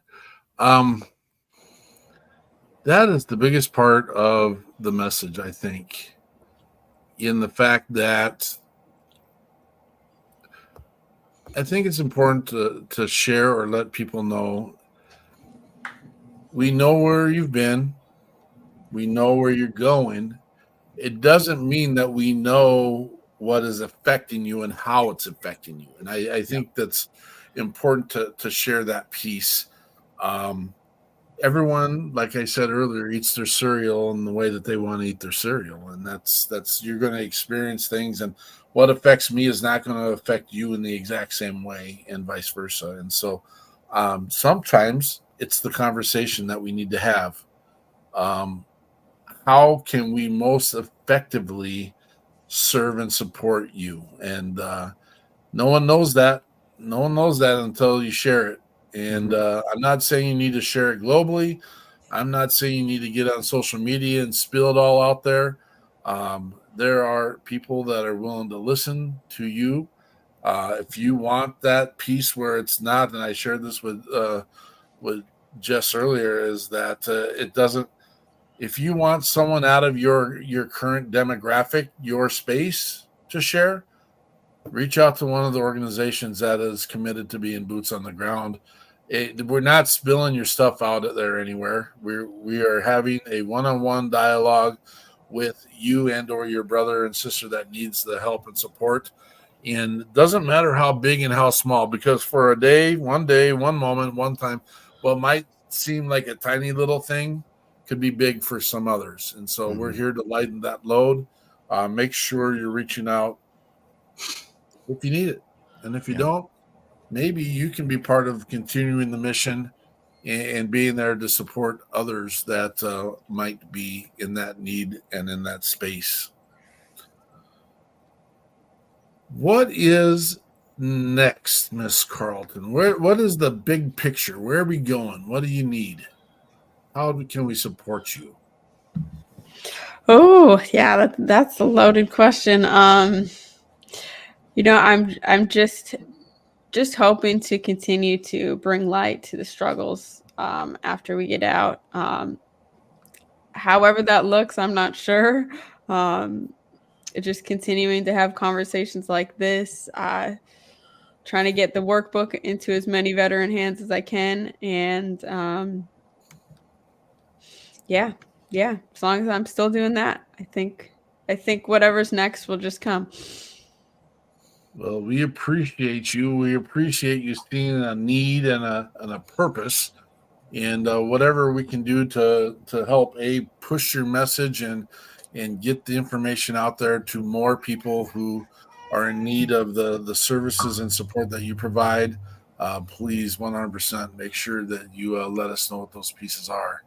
That is the biggest part of the message, I think, in the fact that I think it's important to share or let people know we know where you've been, we know where you're going. It doesn't mean that we know what is affecting you and how it's affecting you. And I think that's important to share that piece. Everyone, like I said earlier, eats their cereal in the way that they want to eat their cereal. And that's you're going to experience things, and what affects me is not going to affect you in the exact same way, and vice versa. And so sometimes it's the conversation that we need to have. How can we most effectively serve and support you? And no one knows that. No one knows that until you share it. And I'm not saying you need to share it globally. I'm not saying you need to get on social media and spill it all out there. There are people that are willing to listen to you. If you want that piece where it's not, and I shared this with Jess earlier, is that it doesn't. If you want someone out of your current demographic, your space to share, reach out to one of the organizations that is committed to being boots on the ground. We're not spilling your stuff out there anywhere. We are having a one-on-one dialogue with you and or your brother and sister that needs the help and support. And it doesn't matter how big and how small, because for a day, one moment, one time, what might seem like a tiny little thing could be big for some others. And so we're here to lighten that load. Make sure you're reaching out if you need it. And if you don't, maybe you can be part of continuing the mission and being there to support others that might be in that need and in that space. What is next, Miss Carlton? What is the big picture? Where are we going? What do you need? How can we support you? Oh, yeah, that's a loaded question. I'm just hoping to continue to bring light to the struggles after we get out. However that looks, I'm not sure. Just continuing to have conversations like this, trying to get the workbook into as many veteran hands as I can, and yeah, as long as I'm still doing that, I think whatever's next will just come. Well, we appreciate you. We appreciate you seeing a need and a purpose, and whatever we can do to help push your message and get the information out there to more people who are in need of the services and support that you provide. Please, 100%, make sure that you let us know what those pieces are.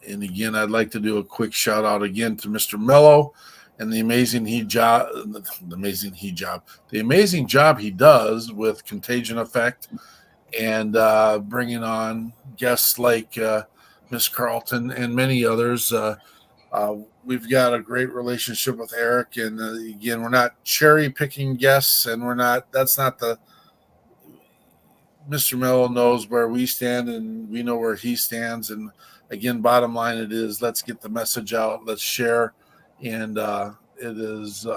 And again, I'd like to do a quick shout out again to Mr. Mello and the amazing job he does with Contagion Effect and bringing on guests like Miss Carlton and many others. We've got a great relationship with Eric, and again, we're not cherry picking guests, and that's not the. Mr. Mello knows where we stand, and we know where he stands. And again, bottom line, it is let's get the message out, let's share, and it is.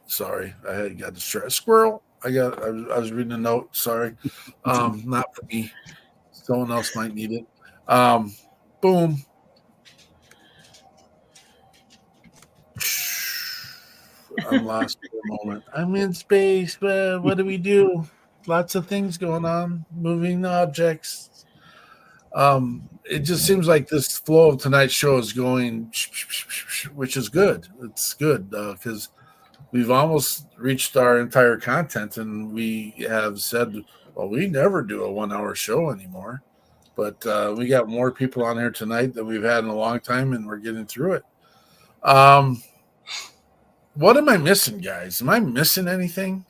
Sorry, I got distracted. Squirrel. I was reading a note. Sorry, not for me. Someone else might need it. Boom. I'm lost for a moment. I'm in space, but what do we do? Lots of things going on, moving objects. It just seems like this flow of tonight's show is going, which is good. It's good because we've almost reached our entire content, and we have said, well, we never do a 1 hour show anymore. But we got more people on here tonight than we've had in a long time, and we're getting through it. What am I missing, guys? Am I missing anything?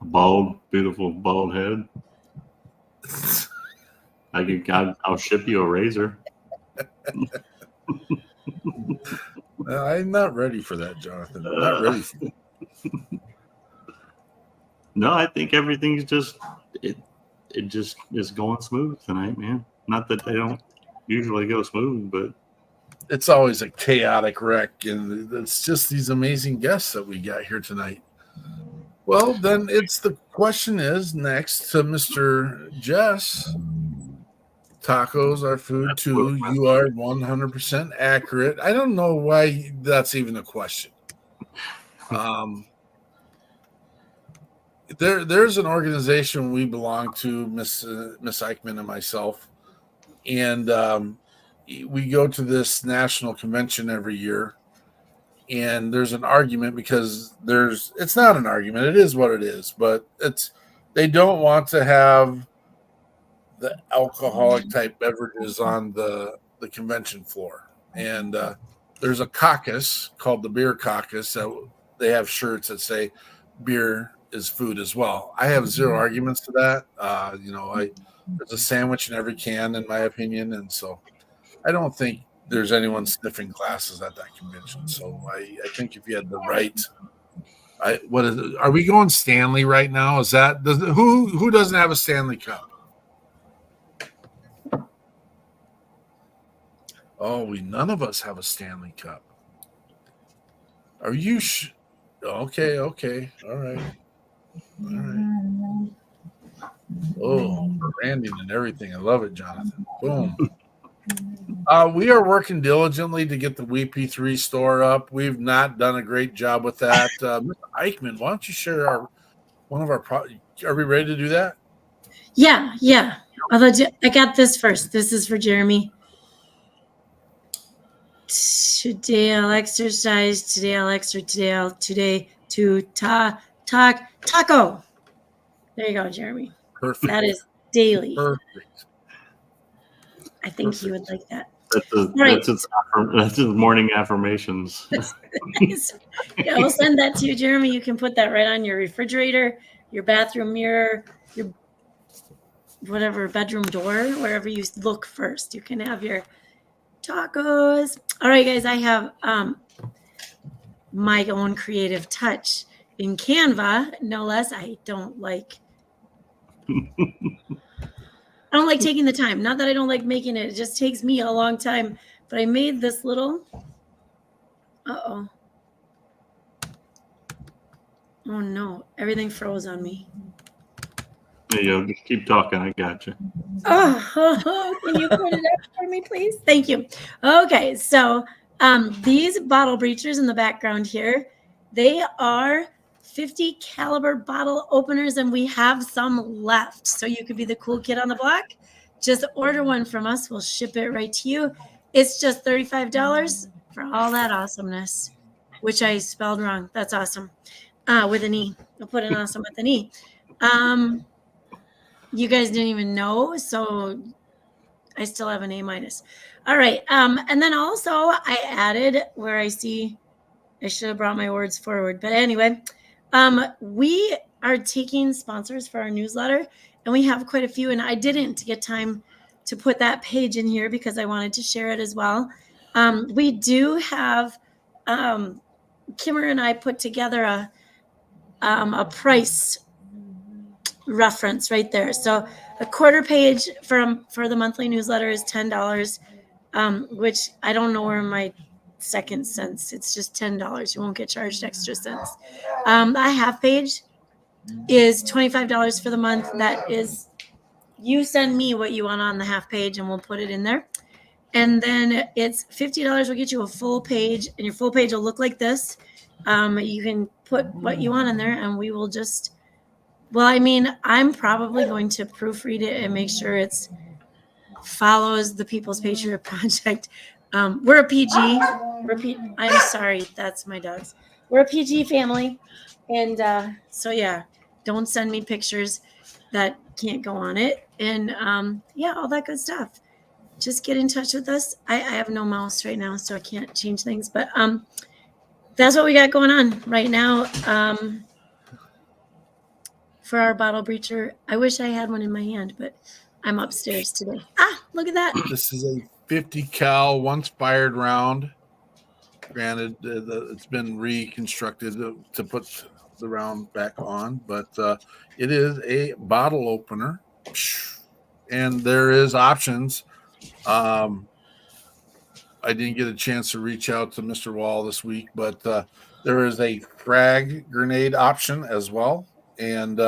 A bald, beautiful bald head. I'll ship you a razor. I'm not ready for that, Jonathan. I'm not ready for that. No, I think everything's just it just is going smooth tonight, man. Not that they don't usually go smooth, but it's always a chaotic wreck, and it's just these amazing guests that we got here tonight. Well, then the question is next to Mr. Jess. Tacos are food too. You are 100% accurate. I don't know why that's even a question. There's an organization we belong to, Miss Eichmann and myself, and we go to this national convention every year. And there's an argument because it's not an argument. It is what it is, but they don't want to have the alcoholic type beverages on the convention floor. And there's a caucus called the Beer Caucus that they have shirts that say beer is food as well. I have zero arguments to that. There's a sandwich in every can, in my opinion. And so I don't think there's anyone sniffing glasses at that convention. So I think if you had the right, what is it? Are we going Stanley right now? Is that who doesn't have a Stanley Cup? Oh, none of us have a Stanley Cup. Are you? Okay, all right. Oh, branding and everything. I love it, Jonathan. Boom. We are working diligently to get the WP3 store up. We've not done a great job with that. Mr. Eichmann, why don't you share one of our are we ready to do that? Yeah. Although I got this first. This is for Jeremy. Today I'll exercise. Today I'll exercise. Today to taco. There you go, Jeremy. Perfect. That is daily. Perfect. I think he would like that. That's his morning affirmations. Yeah, I'll send that to you, Jeremy. You can put that right on your refrigerator, your bathroom mirror, your whatever bedroom door, wherever you look first. You can have your tacos. All right, guys, I have my own creative touch in Canva, no less. I don't like taking the time. Not that I don't like making it. It just takes me a long time. But I made this little. Uh-oh. Oh no, everything froze on me. There you go. Just keep talking. I got you. Oh, can you put it up for me, please? Thank you. Okay, so these bottle breachers in the background here, they are 50 caliber bottle openers, and we have some left. So you could be the cool kid on the block. Just order one from us. We'll ship it right to you. It's just $35 for all that awesomeness, which I spelled wrong. That's awesome. With an E. I'll put an awesome with an E. You guys didn't even know, so I still have an A minus. All right. And then also I added where I see I should have brought my words forward. But anyway, we are taking sponsors for our newsletter, and we have quite a few. And I didn't get time to put that page in here because I wanted to share it as well. We do have Kimmer and I put together a price reference right there. So a quarter page for the monthly newsletter is $10, which I don't know where my second cents. It's just $10. You won't get charged extra cents. A half page is $25 for the month. That is, you send me what you want on the half page and we'll put it in there. And then it's $50 will get you a full page, and your full page will look like this. You can put what you want in there, and we will just, well, I mean, I'm probably going to proofread it and make sure it's follows the People's Patriot Project. We're a PG. I'm sorry, that's my dogs. We're a PG family, and so yeah, don't send me pictures that can't go on it, and yeah, all that good stuff. Just get in touch with us. I have no mouse right now, so I can't change things, but that's what we got going on right now. For our bottle breacher, I wish I had one in my hand, but I'm upstairs today. Look at that. This is a 50 cal once fired round. Granted, it's been reconstructed to put the round back on, but it is a bottle opener, and there is options. I didn't get a chance to reach out to Mr. Wall this week, but there is a frag grenade option as well. And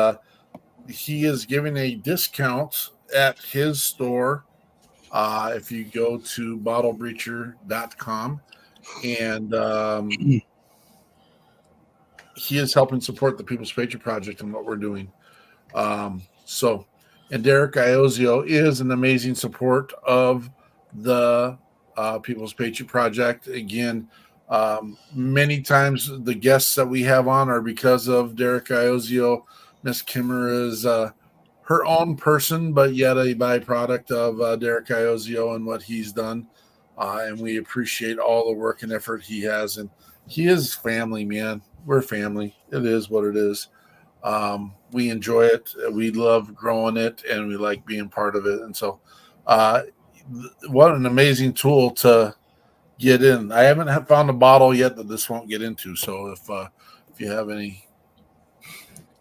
he is giving a discount at his store if you go to bottlebreacher.com. And he is helping support the People's Patriot Project and what we're doing. And Derek Iozio is an amazing support of the People's Patriot Project. Again, many times the guests that we have on are because of Derek Iozio. Miss Kimmer is her own person, but yet a byproduct of Derek Iozio and what he's done. And we appreciate all the work and effort he has. And he is family, man. We're family. It is what it is. We enjoy it. We love growing it, and we like being part of it. And so what an amazing tool to get in. I haven't found a bottle yet that this won't get into. So if you have any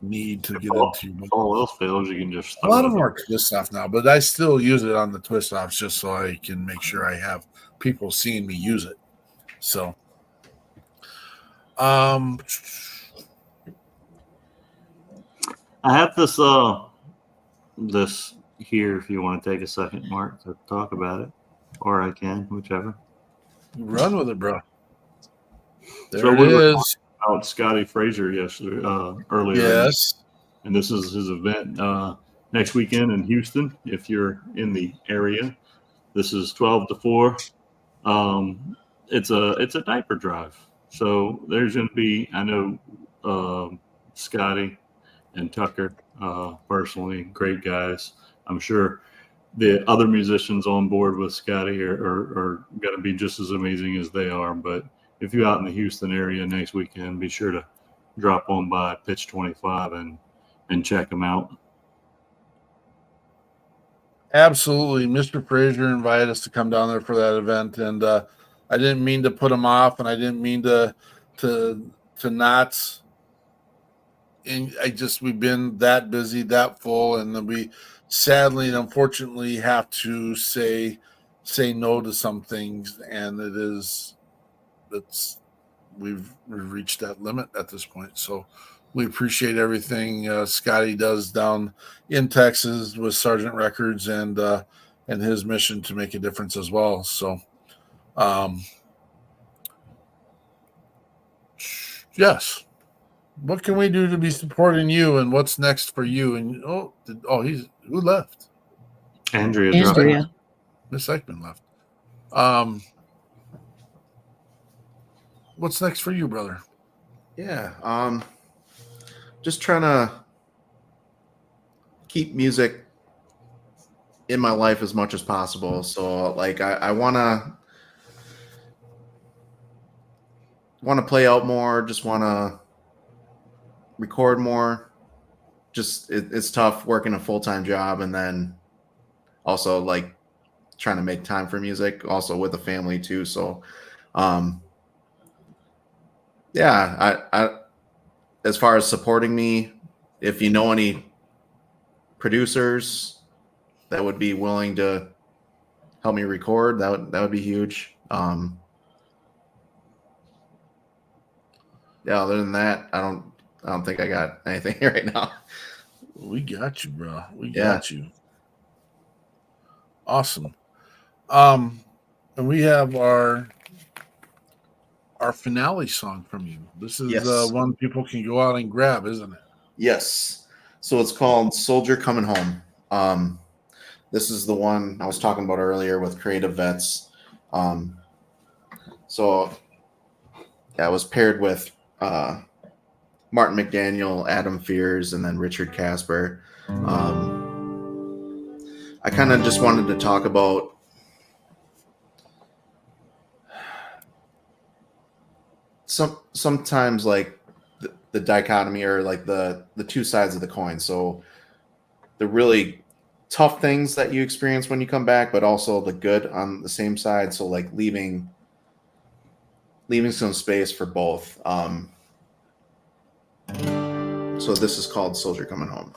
need to get into, if all else fails, you can just a lot of them are twist off now, but I still use it on the twist offs just so I can make sure I have people seeing me use it. So I have this this here if you want to take a second, Mark, to talk about it, or I can, whichever. Run with it, bro. There so it we were is. About Scotty Frazier yesterday, earlier. Yes. And this is his event next weekend in Houston. If you're in the area, this is 12 to 4. it's a diaper drive. So there's going to be, I know, Scotty and Tucker, personally, great guys. I'm sure the other musicians on board with Scotty are going to be just as amazing as they are. But if you're out in the Houston area next weekend, be sure to drop on by Pitch 25 and check them out. Absolutely. Mr. Frazier invited us to come down there for that event, and I didn't mean to put him off, and I didn't mean to not. And we've been that busy, that full, and then we sadly and unfortunately have to say no to some things, and we've reached that limit at this point. So we appreciate everything Scotty does down in Texas with Sergeant Records and his mission to make a difference as well. So, yes. What can we do to be supporting you, and what's next for you? And who left? Andrea. Miss Eichmann left. What's next for you, brother? Yeah. Just trying to keep music in my life as much as possible. So like I wanna play out more, just wanna record more. Just it's tough working a full-time job and then also like trying to make time for music, also with a family too. So yeah, I as far as supporting me, if you know any producers that would be willing to help me record, that would be huge. Yeah, other than that, I don't think I got anything right now. We got you, bro. We got you. Awesome. And we have our finale song from you. This is one people can go out and grab, isn't it? Yes. So it's called Soldier Coming Home. This is the one I was talking about earlier with Creative Vets. So yeah, I was paired with Martin McDaniel, Adam Fears, and then Richard Casper. I kind of just wanted to talk about sometimes like the dichotomy or like the two sides of the coin. So the really tough things that you experience when you come back, but also the good on the same side. So like leaving some space for both. So this is called Soldier Coming Home.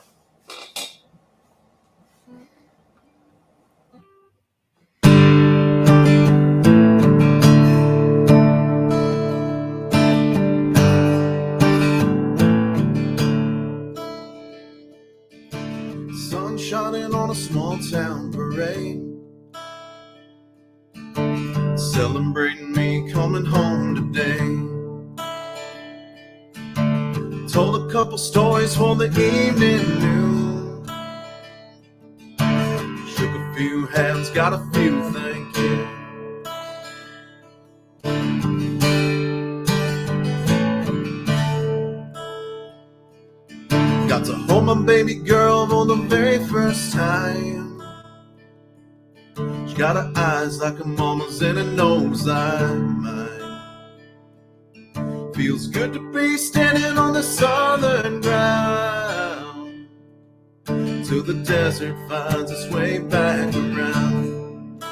Sun shining on a small town parade, celebrating me coming home today. Told a couple stories for the evening news, shook a few hands, got a few thank yous. Got to hold my baby girl for the very first time. She got her eyes like a mama's and her nose like mine. Feels good to be standing on the southern ground till the desert finds its way back around.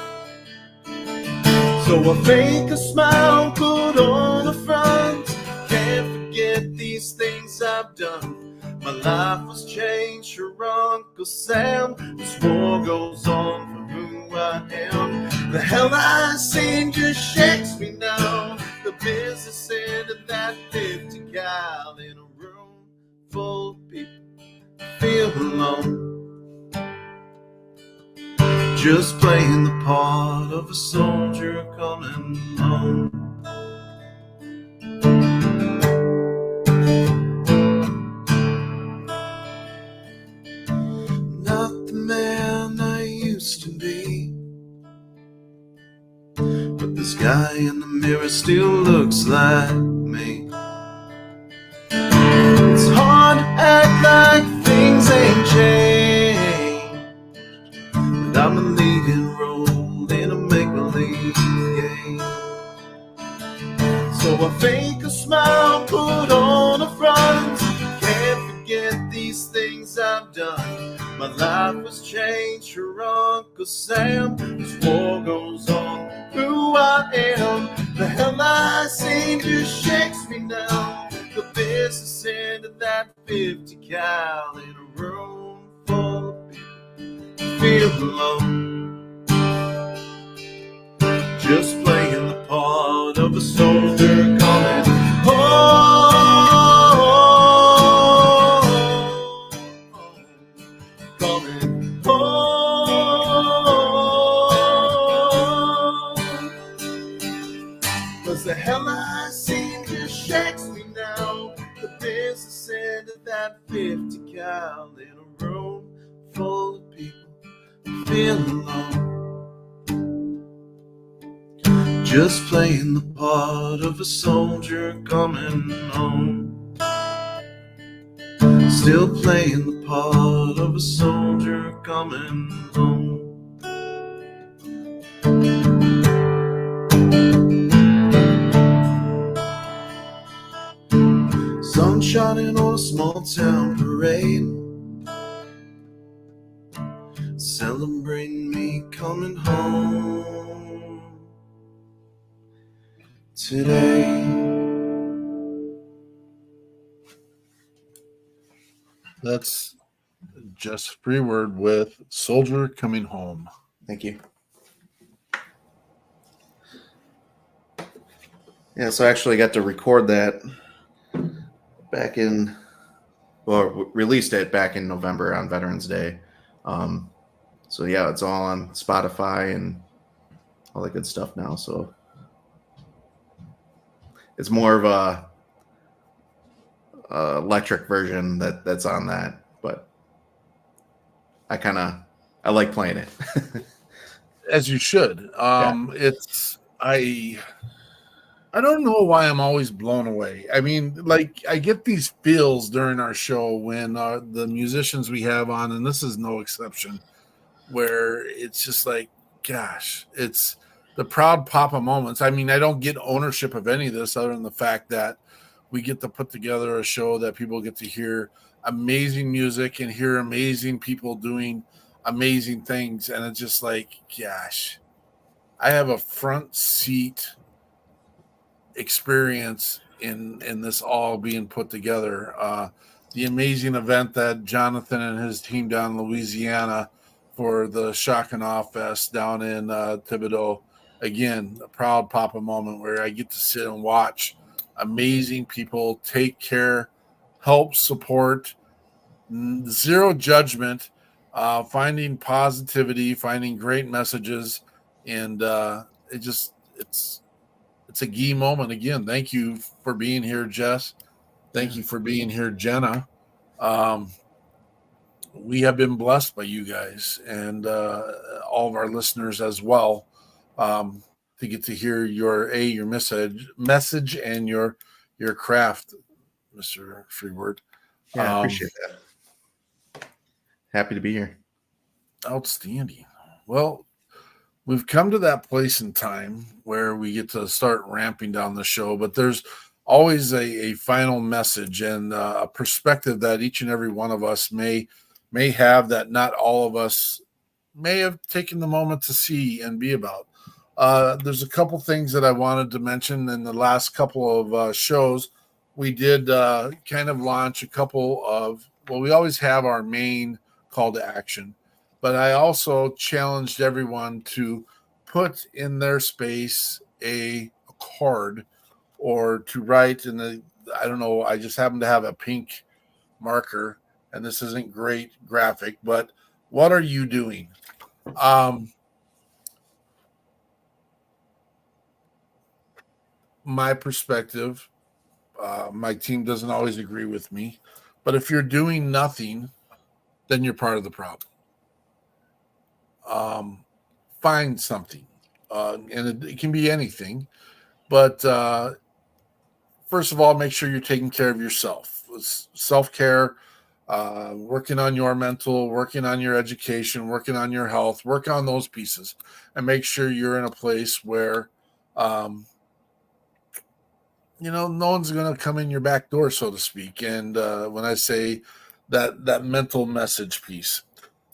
So I fake a smile, put on a front, can't forget these things I've done. My life was changed for Uncle Sam. This war goes on for who I am. The hell I seen just shakes me now. The business end of that 50 cal in a room full of people feel alone. Just playing the part of a soldier coming home. Not the man I used to be, but this guy in the mirror still looks like me. It's hard to act like things ain't changed, but I'm a leading role in a make-believe game. So I fake a smile, put on a front. Can't forget these things I've done. My life was changed for Uncle Sam. This war goes on. Who I am, the hell I sing just shakes me now. The business end of that 50 cal in a room full of people feel alone. Just playing the part of a soldier coming home. Coming home. 'Cause the hell I seen just shakes me now. The business end of that 50 cal in a room full of people feel alone. Just playing the part of a soldier coming home. Still playing the part of a soldier coming home. Sun shining on a small town parade, celebrating me coming home today. That's Just Freeword with Soldier Coming Home. Thank you. Yeah, so I actually got to record that back in, well, released it back in November on Veterans Day. So yeah, it's all on Spotify and all that good stuff now. So it's more of a electric version that's on that, but I like playing it. As you should. It's I don't know why I'm always blown away. I mean, like, I get these feels during our show when the musicians we have on, and this is no exception, where it's just like, gosh, it's the proud papa moments. I mean, I don't get ownership of any of this other than the fact that we get to put together a show that people get to hear amazing music and hear amazing people doing amazing things. And it's just like, gosh, I have a front seat experience in this all being put together. The amazing event that Jonathan and his team down in Louisiana for the Shock and Awe Fest down in Thibodaux. Again, a proud papa moment where I get to sit and watch amazing people take care, help, support, zero judgment, finding positivity, finding great messages, and it's a gee moment again. Thank you for being here, Jess. Thank you for being here, Jenna. We have been blessed by you guys and all of our listeners as well, to get to hear your message and your craft, Mr. Freeword. Yeah, I appreciate that. Happy to be here. Outstanding. Well, we've come to that place in time where we get to start ramping down the show, but there's always a final message and a perspective that each and every one of us may have that not all of us may have taken the moment to see and be about. There's a couple things that I wanted to mention in the last couple of shows. We did kind of launch a couple of, well, we always have our main call to action, but I also challenged everyone to put in their space a card or to write in the, I don't know, I just happen to have a pink marker and this isn't great graphic, but what are you doing? My perspective, my team doesn't always agree with me, but if you're doing nothing, then you're part of the problem. Find something, and it can be anything. But first of all, make sure you're taking care of yourself. Self-care, working on your mental, working on your education, working on your health, work on those pieces, and make sure you're in a place where, no one's going to come in your back door, so to speak. And when I say that mental message piece,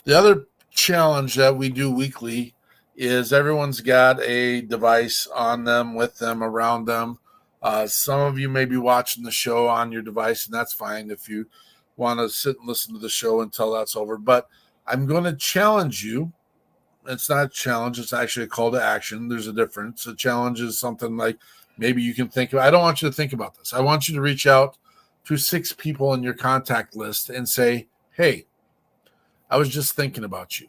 the other challenge that we do weekly is everyone's got a device on them, with them, around them. Some of you may be watching the show on your device, and that's fine if you want to sit and listen to the show until that's over. But I'm going to challenge you. It's not a challenge. It's actually a call to action. There's a difference. A challenge is something like maybe you can think of. I don't want you to think about this. I want you to reach out to 6 people in your contact list and say, hey, I was just thinking about you.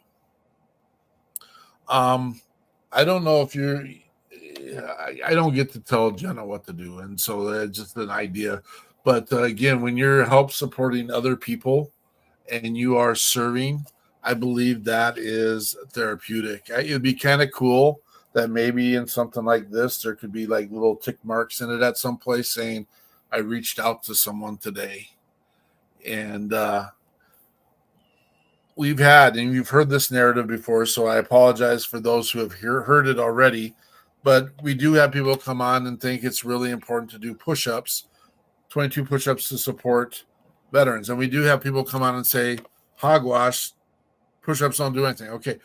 I don't know if I don't get to tell Jenna what to do. And so that's just an idea. But again, when you're help supporting other people and you are serving, I believe that is therapeutic. It'd be kind of cool that maybe in something like this, there could be like little tick marks in it at some place saying, I reached out to someone today. And we've had, and you've heard this narrative before, so I apologize for those who have heard it already, but we do have people come on and think it's really important to do push-ups, 22 push-ups to support veterans. And we do have people come on and say, hogwash, push-ups don't do anything. Okay,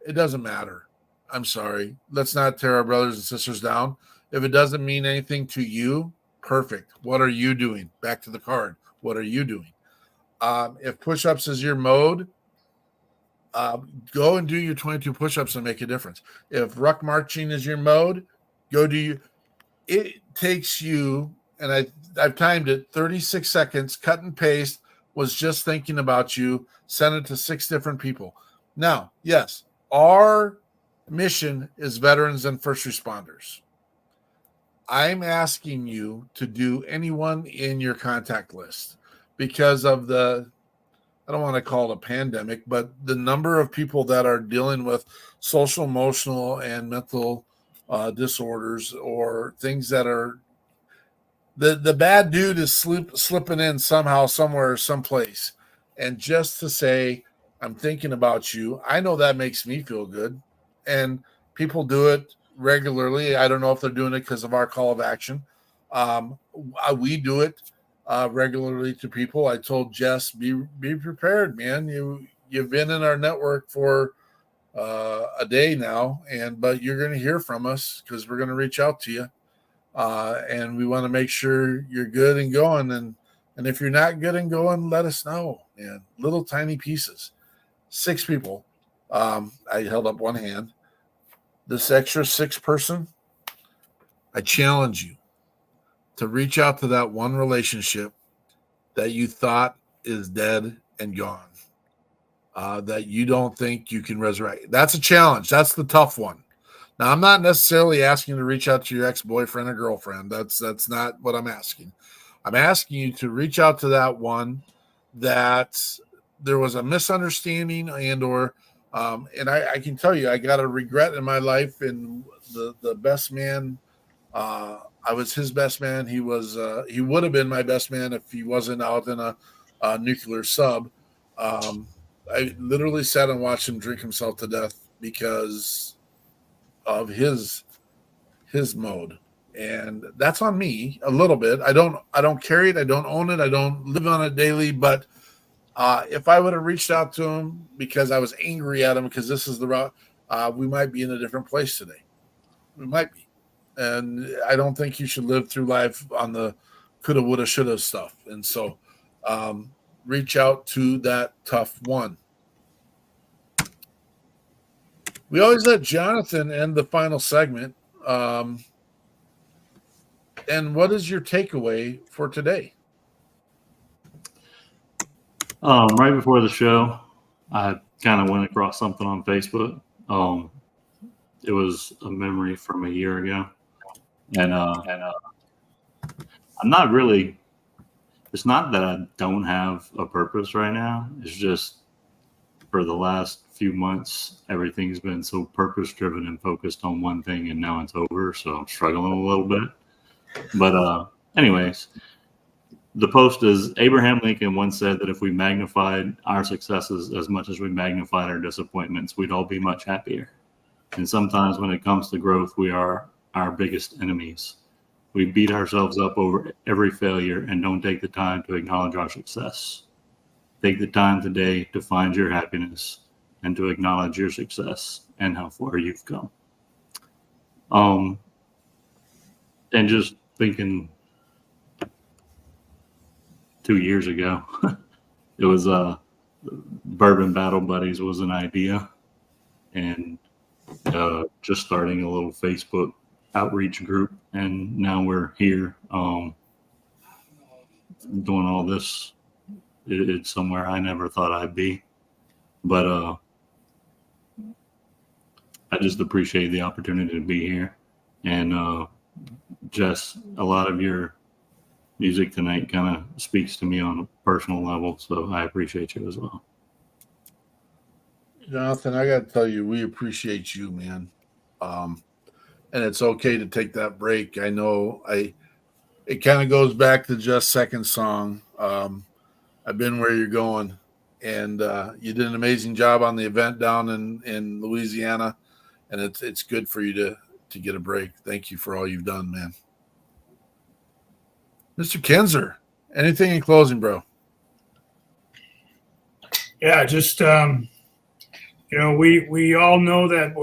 it doesn't matter. I'm sorry. Let's not tear our brothers and sisters down. If it doesn't mean anything to you, perfect. What are you doing? Back to the card. What are you doing? If push-ups is your mode, go and do your 22 push-ups and make a difference. If ruck marching is your mode, go do it takes you, and I've timed it, 36 seconds, cut and paste, was just thinking about you, send it to 6 different people. Now, yes, our mission is veterans and first responders. I'm asking you to do anyone in your contact list because of I don't want to call it a pandemic, but the number of people that are dealing with social, emotional, and mental disorders, or things that are the bad dude is slipping in somehow, somewhere, someplace. And just to say, I'm thinking about you, I know that makes me feel good. And people do it regularly. I don't know if they're doing it because of our call of action. We do it regularly to people. I told Jess, be prepared, man. You've been in our network for a day now, but you're going to hear from us because we're going to reach out to you, and we want to make sure you're good and going. And if you're not good and going, let us know. Man, little tiny pieces. 6 people. I held up one hand. This extra 6 person, I challenge you to reach out to that one relationship that you thought is dead and gone, that you don't think you can resurrect. That's a challenge. That's the tough one. Now, I'm not necessarily asking you to reach out to your ex-boyfriend or girlfriend. That's not what I'm asking. I'm asking you to reach out to that one that there was a misunderstanding and I can tell you, I got a regret in my life, and the best man, I was his best man. He would have been my best man if he wasn't out in a nuclear sub. I literally sat and watched him drink himself to death because of his mode. And that's on me a little bit. I don't carry it. I don't own it. I don't live on it daily. But if I would have reached out to him because I was angry at him because this is the route, we might be in a different place today. We might be. And I don't think you should live through life on the coulda, woulda, shoulda stuff. And so reach out to that tough one. We always let Jonathan end the final segment. And what is your takeaway for today? Right before the show, I kind of went across something on Facebook. It was a memory from a year ago. And I'm not really, it's not that I don't have a purpose right now. It's just for the last few months, everything's been so purpose driven and focused on one thing, and now it's over. So I'm struggling a little bit. But anyways, the post is Abraham Lincoln once said that if we magnified our successes as much as we magnified our disappointments, we'd all be much happier. And sometimes when it comes to growth, we are our biggest enemies. We beat ourselves up over every failure and don't take the time to acknowledge our success. Take the time today to find your happiness and to acknowledge your success and how far you've come. And just thinking 2 years ago, it was Bourbon Battle Buddies was an idea, and just starting a little Facebook outreach group, and now we're here doing all this. It's somewhere I never thought I'd be, but I just appreciate the opportunity to be here. And Jess, a lot of your music tonight kind of speaks to me on a personal level, so I appreciate you as well. Jonathan, I got to tell you, we appreciate you, man. And it's okay to take that break. I know it kind of goes back to Jess' second song. I've been where you're going, and you did an amazing job on the event down in Louisiana, and it's good for you to get a break. Thank you for all you've done, man. Mr. Kinzer, anything in closing, bro? Yeah, just we all know that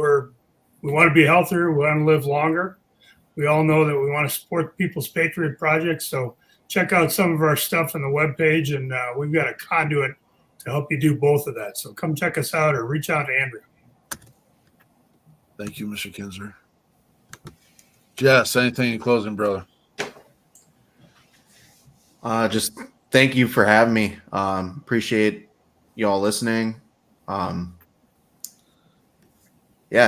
we want to be healthier, we want to live longer. We all know that we want to support People's Patriot Project. So check out some of our stuff on the webpage, and we've got a conduit to help you do both of that. So come check us out or reach out to Andrew. Thank you, Mr. Kinzer. Jess, anything in closing, brother? Just thank you for having me. Appreciate y'all listening.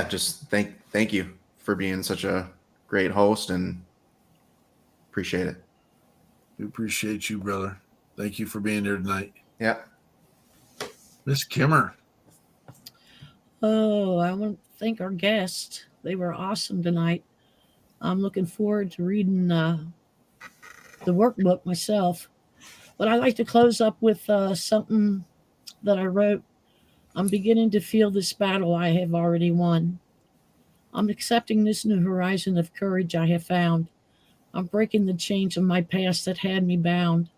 Just thank you for being such a great host, and appreciate it. We appreciate you, brother. Thank you for being here tonight. Yeah. Miss Kimmer. Oh, I want to thank our guests. They were awesome tonight. I'm looking forward to reading the workbook myself. But I like to close up with something that I wrote. I'm beginning to feel this battle I have already won. I'm accepting this new horizon of courage I have found. I'm breaking the chains of my past that had me bound,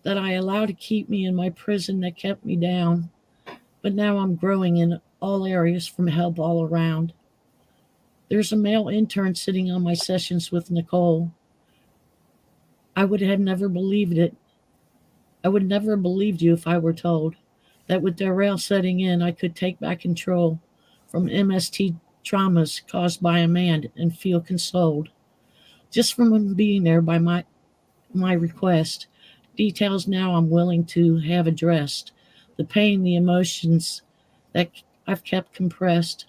that I allowed to keep me in my prison that kept me down. But now I'm growing in all areas from help all around. There's a male intern sitting on my sessions with Nicole. I would have never believed it. I would never have believed you if I were told that with Darrell setting in, I could take back control from MST traumas caused by a man and feel consoled. Just from him being there by my request, details now I'm willing to have addressed, the pain, the emotions that I've kept compressed,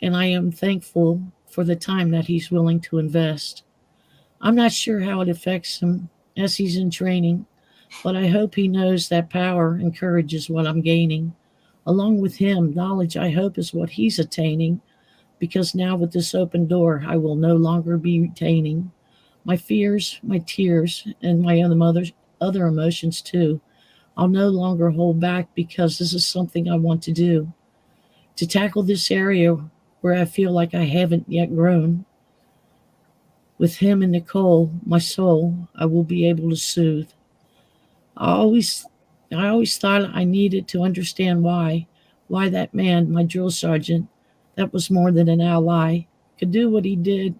and I am thankful for the time that he's willing to invest. I'm not sure how it affects him as he's in training, but I hope he knows that power and courage is what I'm gaining. Along with him, knowledge I hope is what he's attaining, because now with this open door, I will no longer be retaining my fears, my tears, and my other emotions too. I'll no longer hold back because this is something I want to do. To tackle this area where I feel like I haven't yet grown. With him and Nicole, my soul, I will be able to soothe. I always thought I needed to understand why that man, my drill sergeant, that was more than an ally, could do what he did,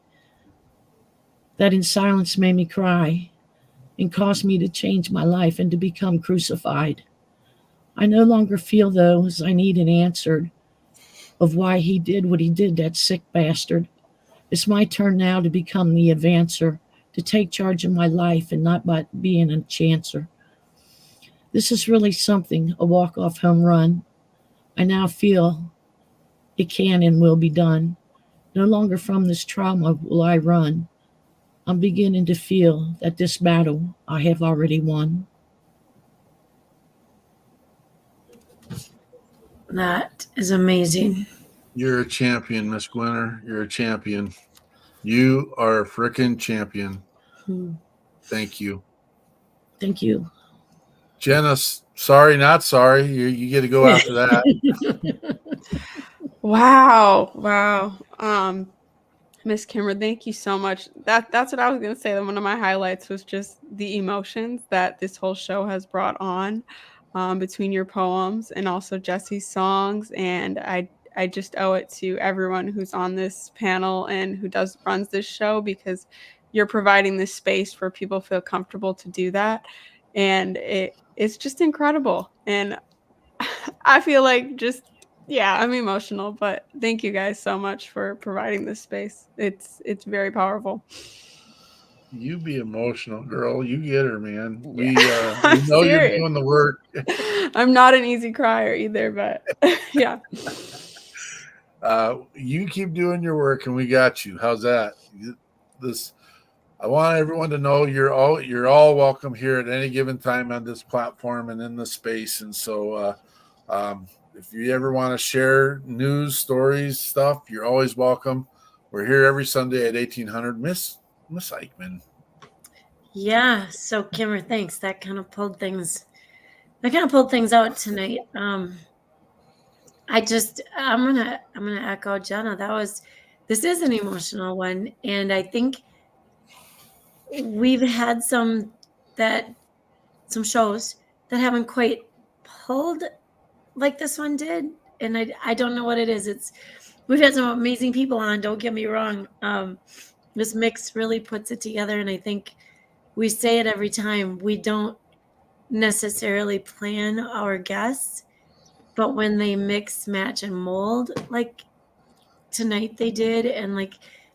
that in silence made me cry and caused me to change my life and to become crucified. I no longer feel, though, as I need an answer of why he did what he did, that sick bastard. It's my turn now to become the advancer, to take charge of my life and not by being a chancer. This is really something, a walk-off home run. I now feel it can and will be done. No longer from this trauma will I run. I'm beginning to feel that this battle I have already won. That is amazing. You're a champion, Miss Gwinner. You're a champion. You are a freaking champion. Thank you. Thank you. Jenna, sorry, not sorry. You get to go after that. Wow. Miss Kimmer, thank you so much. That's what I was gonna say. That one of my highlights was just the emotions that this whole show has brought on, between your poems and also Jesse's songs. And I just owe it to everyone who's on this panel and who runs this show, because you're providing this space for people to feel comfortable to do that. And it's just incredible. And I feel like yeah, I'm emotional, but thank you guys so much for providing this space. It's very powerful. You be emotional, girl. You get her, man. Yeah. We I'm know you're serious. doing the work. I'm not an easy crier either, but yeah. You keep doing your work, and we got you. How's that? I want everyone to know you're all welcome here at any given time on this platform and in the space. And so, if you ever want to share news, stories, stuff, you're always welcome. We're here every Sunday at 1800. Miss Eichmann. Yeah. So Kimmer, thanks. That kind of pulled things out tonight. I'm gonna echo Jenna. This is an emotional one, and I think we've had some shows that haven't quite pulled like this one did, and I don't know what it is. We've had some amazing people on, don't get me wrong. This mix really puts it together, and I think we say it every time. We don't necessarily plan our guests, but when they mix, match, and mold like tonight they did, and like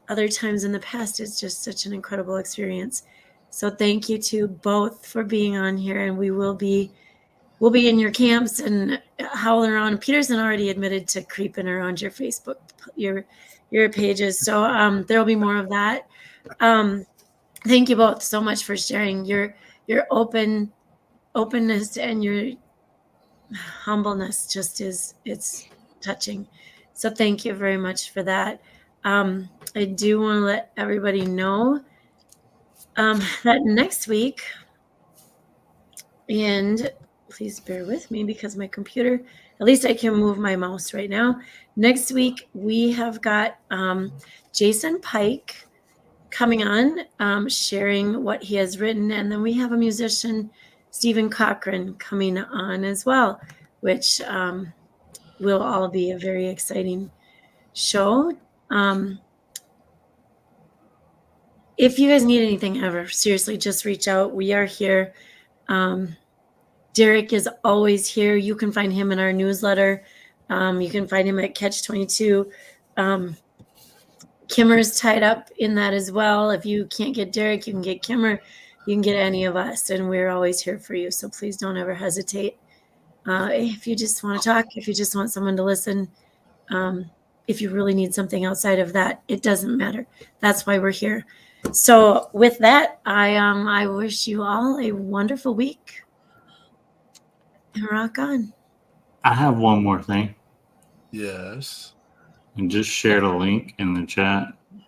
other times in the past, it's just such an incredible experience. So thank you to both for being on here, and we'll be in your camps and howling around. Peterson already admitted to creeping around your Facebook, your pages. So there'll be more of that. Thank you both so much for sharing your openness and your humbleness. It's touching. So thank you very much for that. I do want to let everybody know that next week, and please bear with me because my computer, at least I can move my mouse right now. Next week, we have got Jason Pike coming on, sharing what he has written. And then we have a musician, Stephen Cochran, coming on as well, which will all be a very exciting show. If you guys need anything ever, seriously, just reach out. We are here. Derek is always here. You can find him in our newsletter. You can find him at Catch 22. Kimmer's tied up in that as well. If you can't get Derek, you can get Kimmer. You can get any of us, and we're always here for you. So please don't ever hesitate. If you just want to talk, if you just want someone to listen, if you really need something outside of that, it doesn't matter. That's why we're here. So with that, I wish you all a wonderful week. And rock on. I have one more thing. Yes. And just share the link in the chat.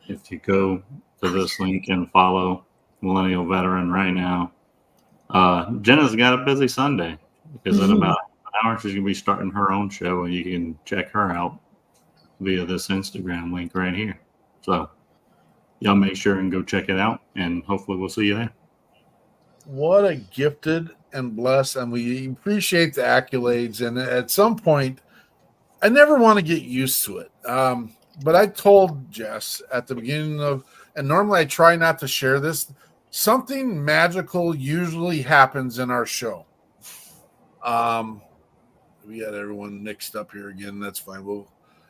If you go to this link and follow Millennial Veteran right now, Jenna's got a busy Sunday because in about an hour she's going to be starting her own show, and you can check her out via this Instagram link right here. So y'all make sure and go check it out, and hopefully we'll see you there. What a gifted and blessed, and we appreciate the accolades. And at some point, I never want to get used to it. But I told Jess at the beginning and normally I try not to share this, something magical usually happens in our show. We got everyone mixed up here again. That's fine.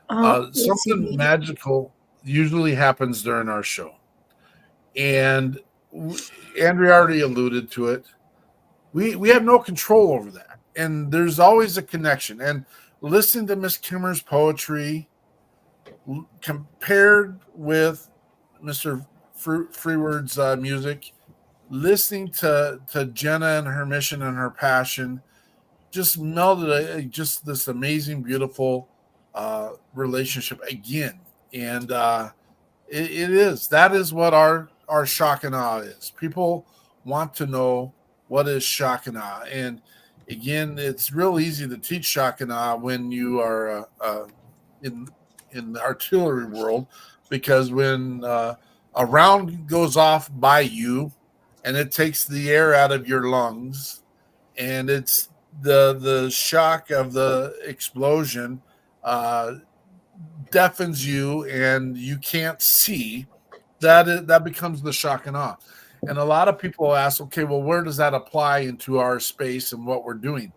Something magical usually happens during our show. And Andrea already alluded to it. We have no control over that. And there's always a connection. And listening to Miss Kimmer's poetry compared with Mr. Freeward's music, listening to Jenna and her mission and her passion, just melded just this amazing, beautiful relationship again. And that is what our shock and awe is. People want to know what is shock and awe. And again, it's real easy to teach shock and awe when you are in the artillery world, because when a round goes off by you and it takes the air out of your lungs, and it's the shock of the explosion deafens you and you can't see, that becomes the shock and awe. And a lot of people ask, okay, well, where does that apply into our space and what we're doing?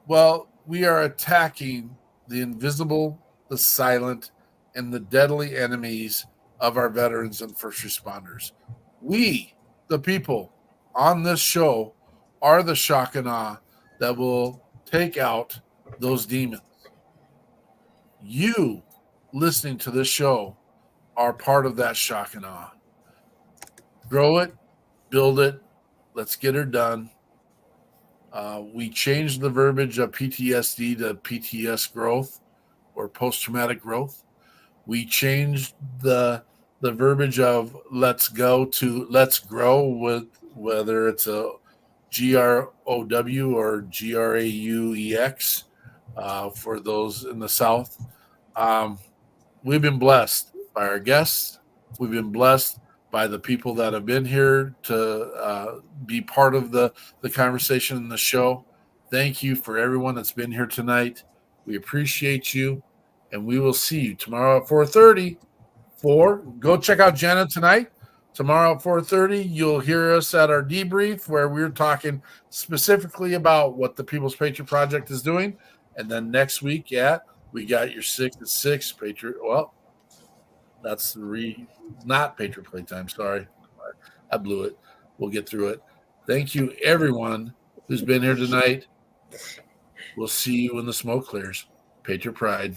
Well, we are attacking the invisible, the silent, and the deadly enemies of our veterans and first responders. We, the people on this show, are the shock and awe that will take out those demons. You listening to this show are part of that shock and awe. Grow it, build it, let's get her done. We changed the verbiage of PTSD to PTS growth, or post-traumatic growth. We changed the verbiage of let's go to let's grow, with whether it's a GROW or GRAUEX for those in the South. We've been blessed by our guests. We've been blessed by the people that have been here to be part of the conversation in the show. Thank you for everyone that's been here tonight. We appreciate you, and we will see you tomorrow at 4:30. Go check out Jenna tonight. Tomorrow at 4:30, you'll hear us at our debrief, where we're talking specifically about what the People's Patriot Project is doing. And then next week, we got your 6 at 6 Patriot. Well, that's not Patriot Playtime. Sorry, I blew it. We'll get through it. Thank you, everyone who's been here tonight. We'll see you when the smoke clears. Patriot Pride.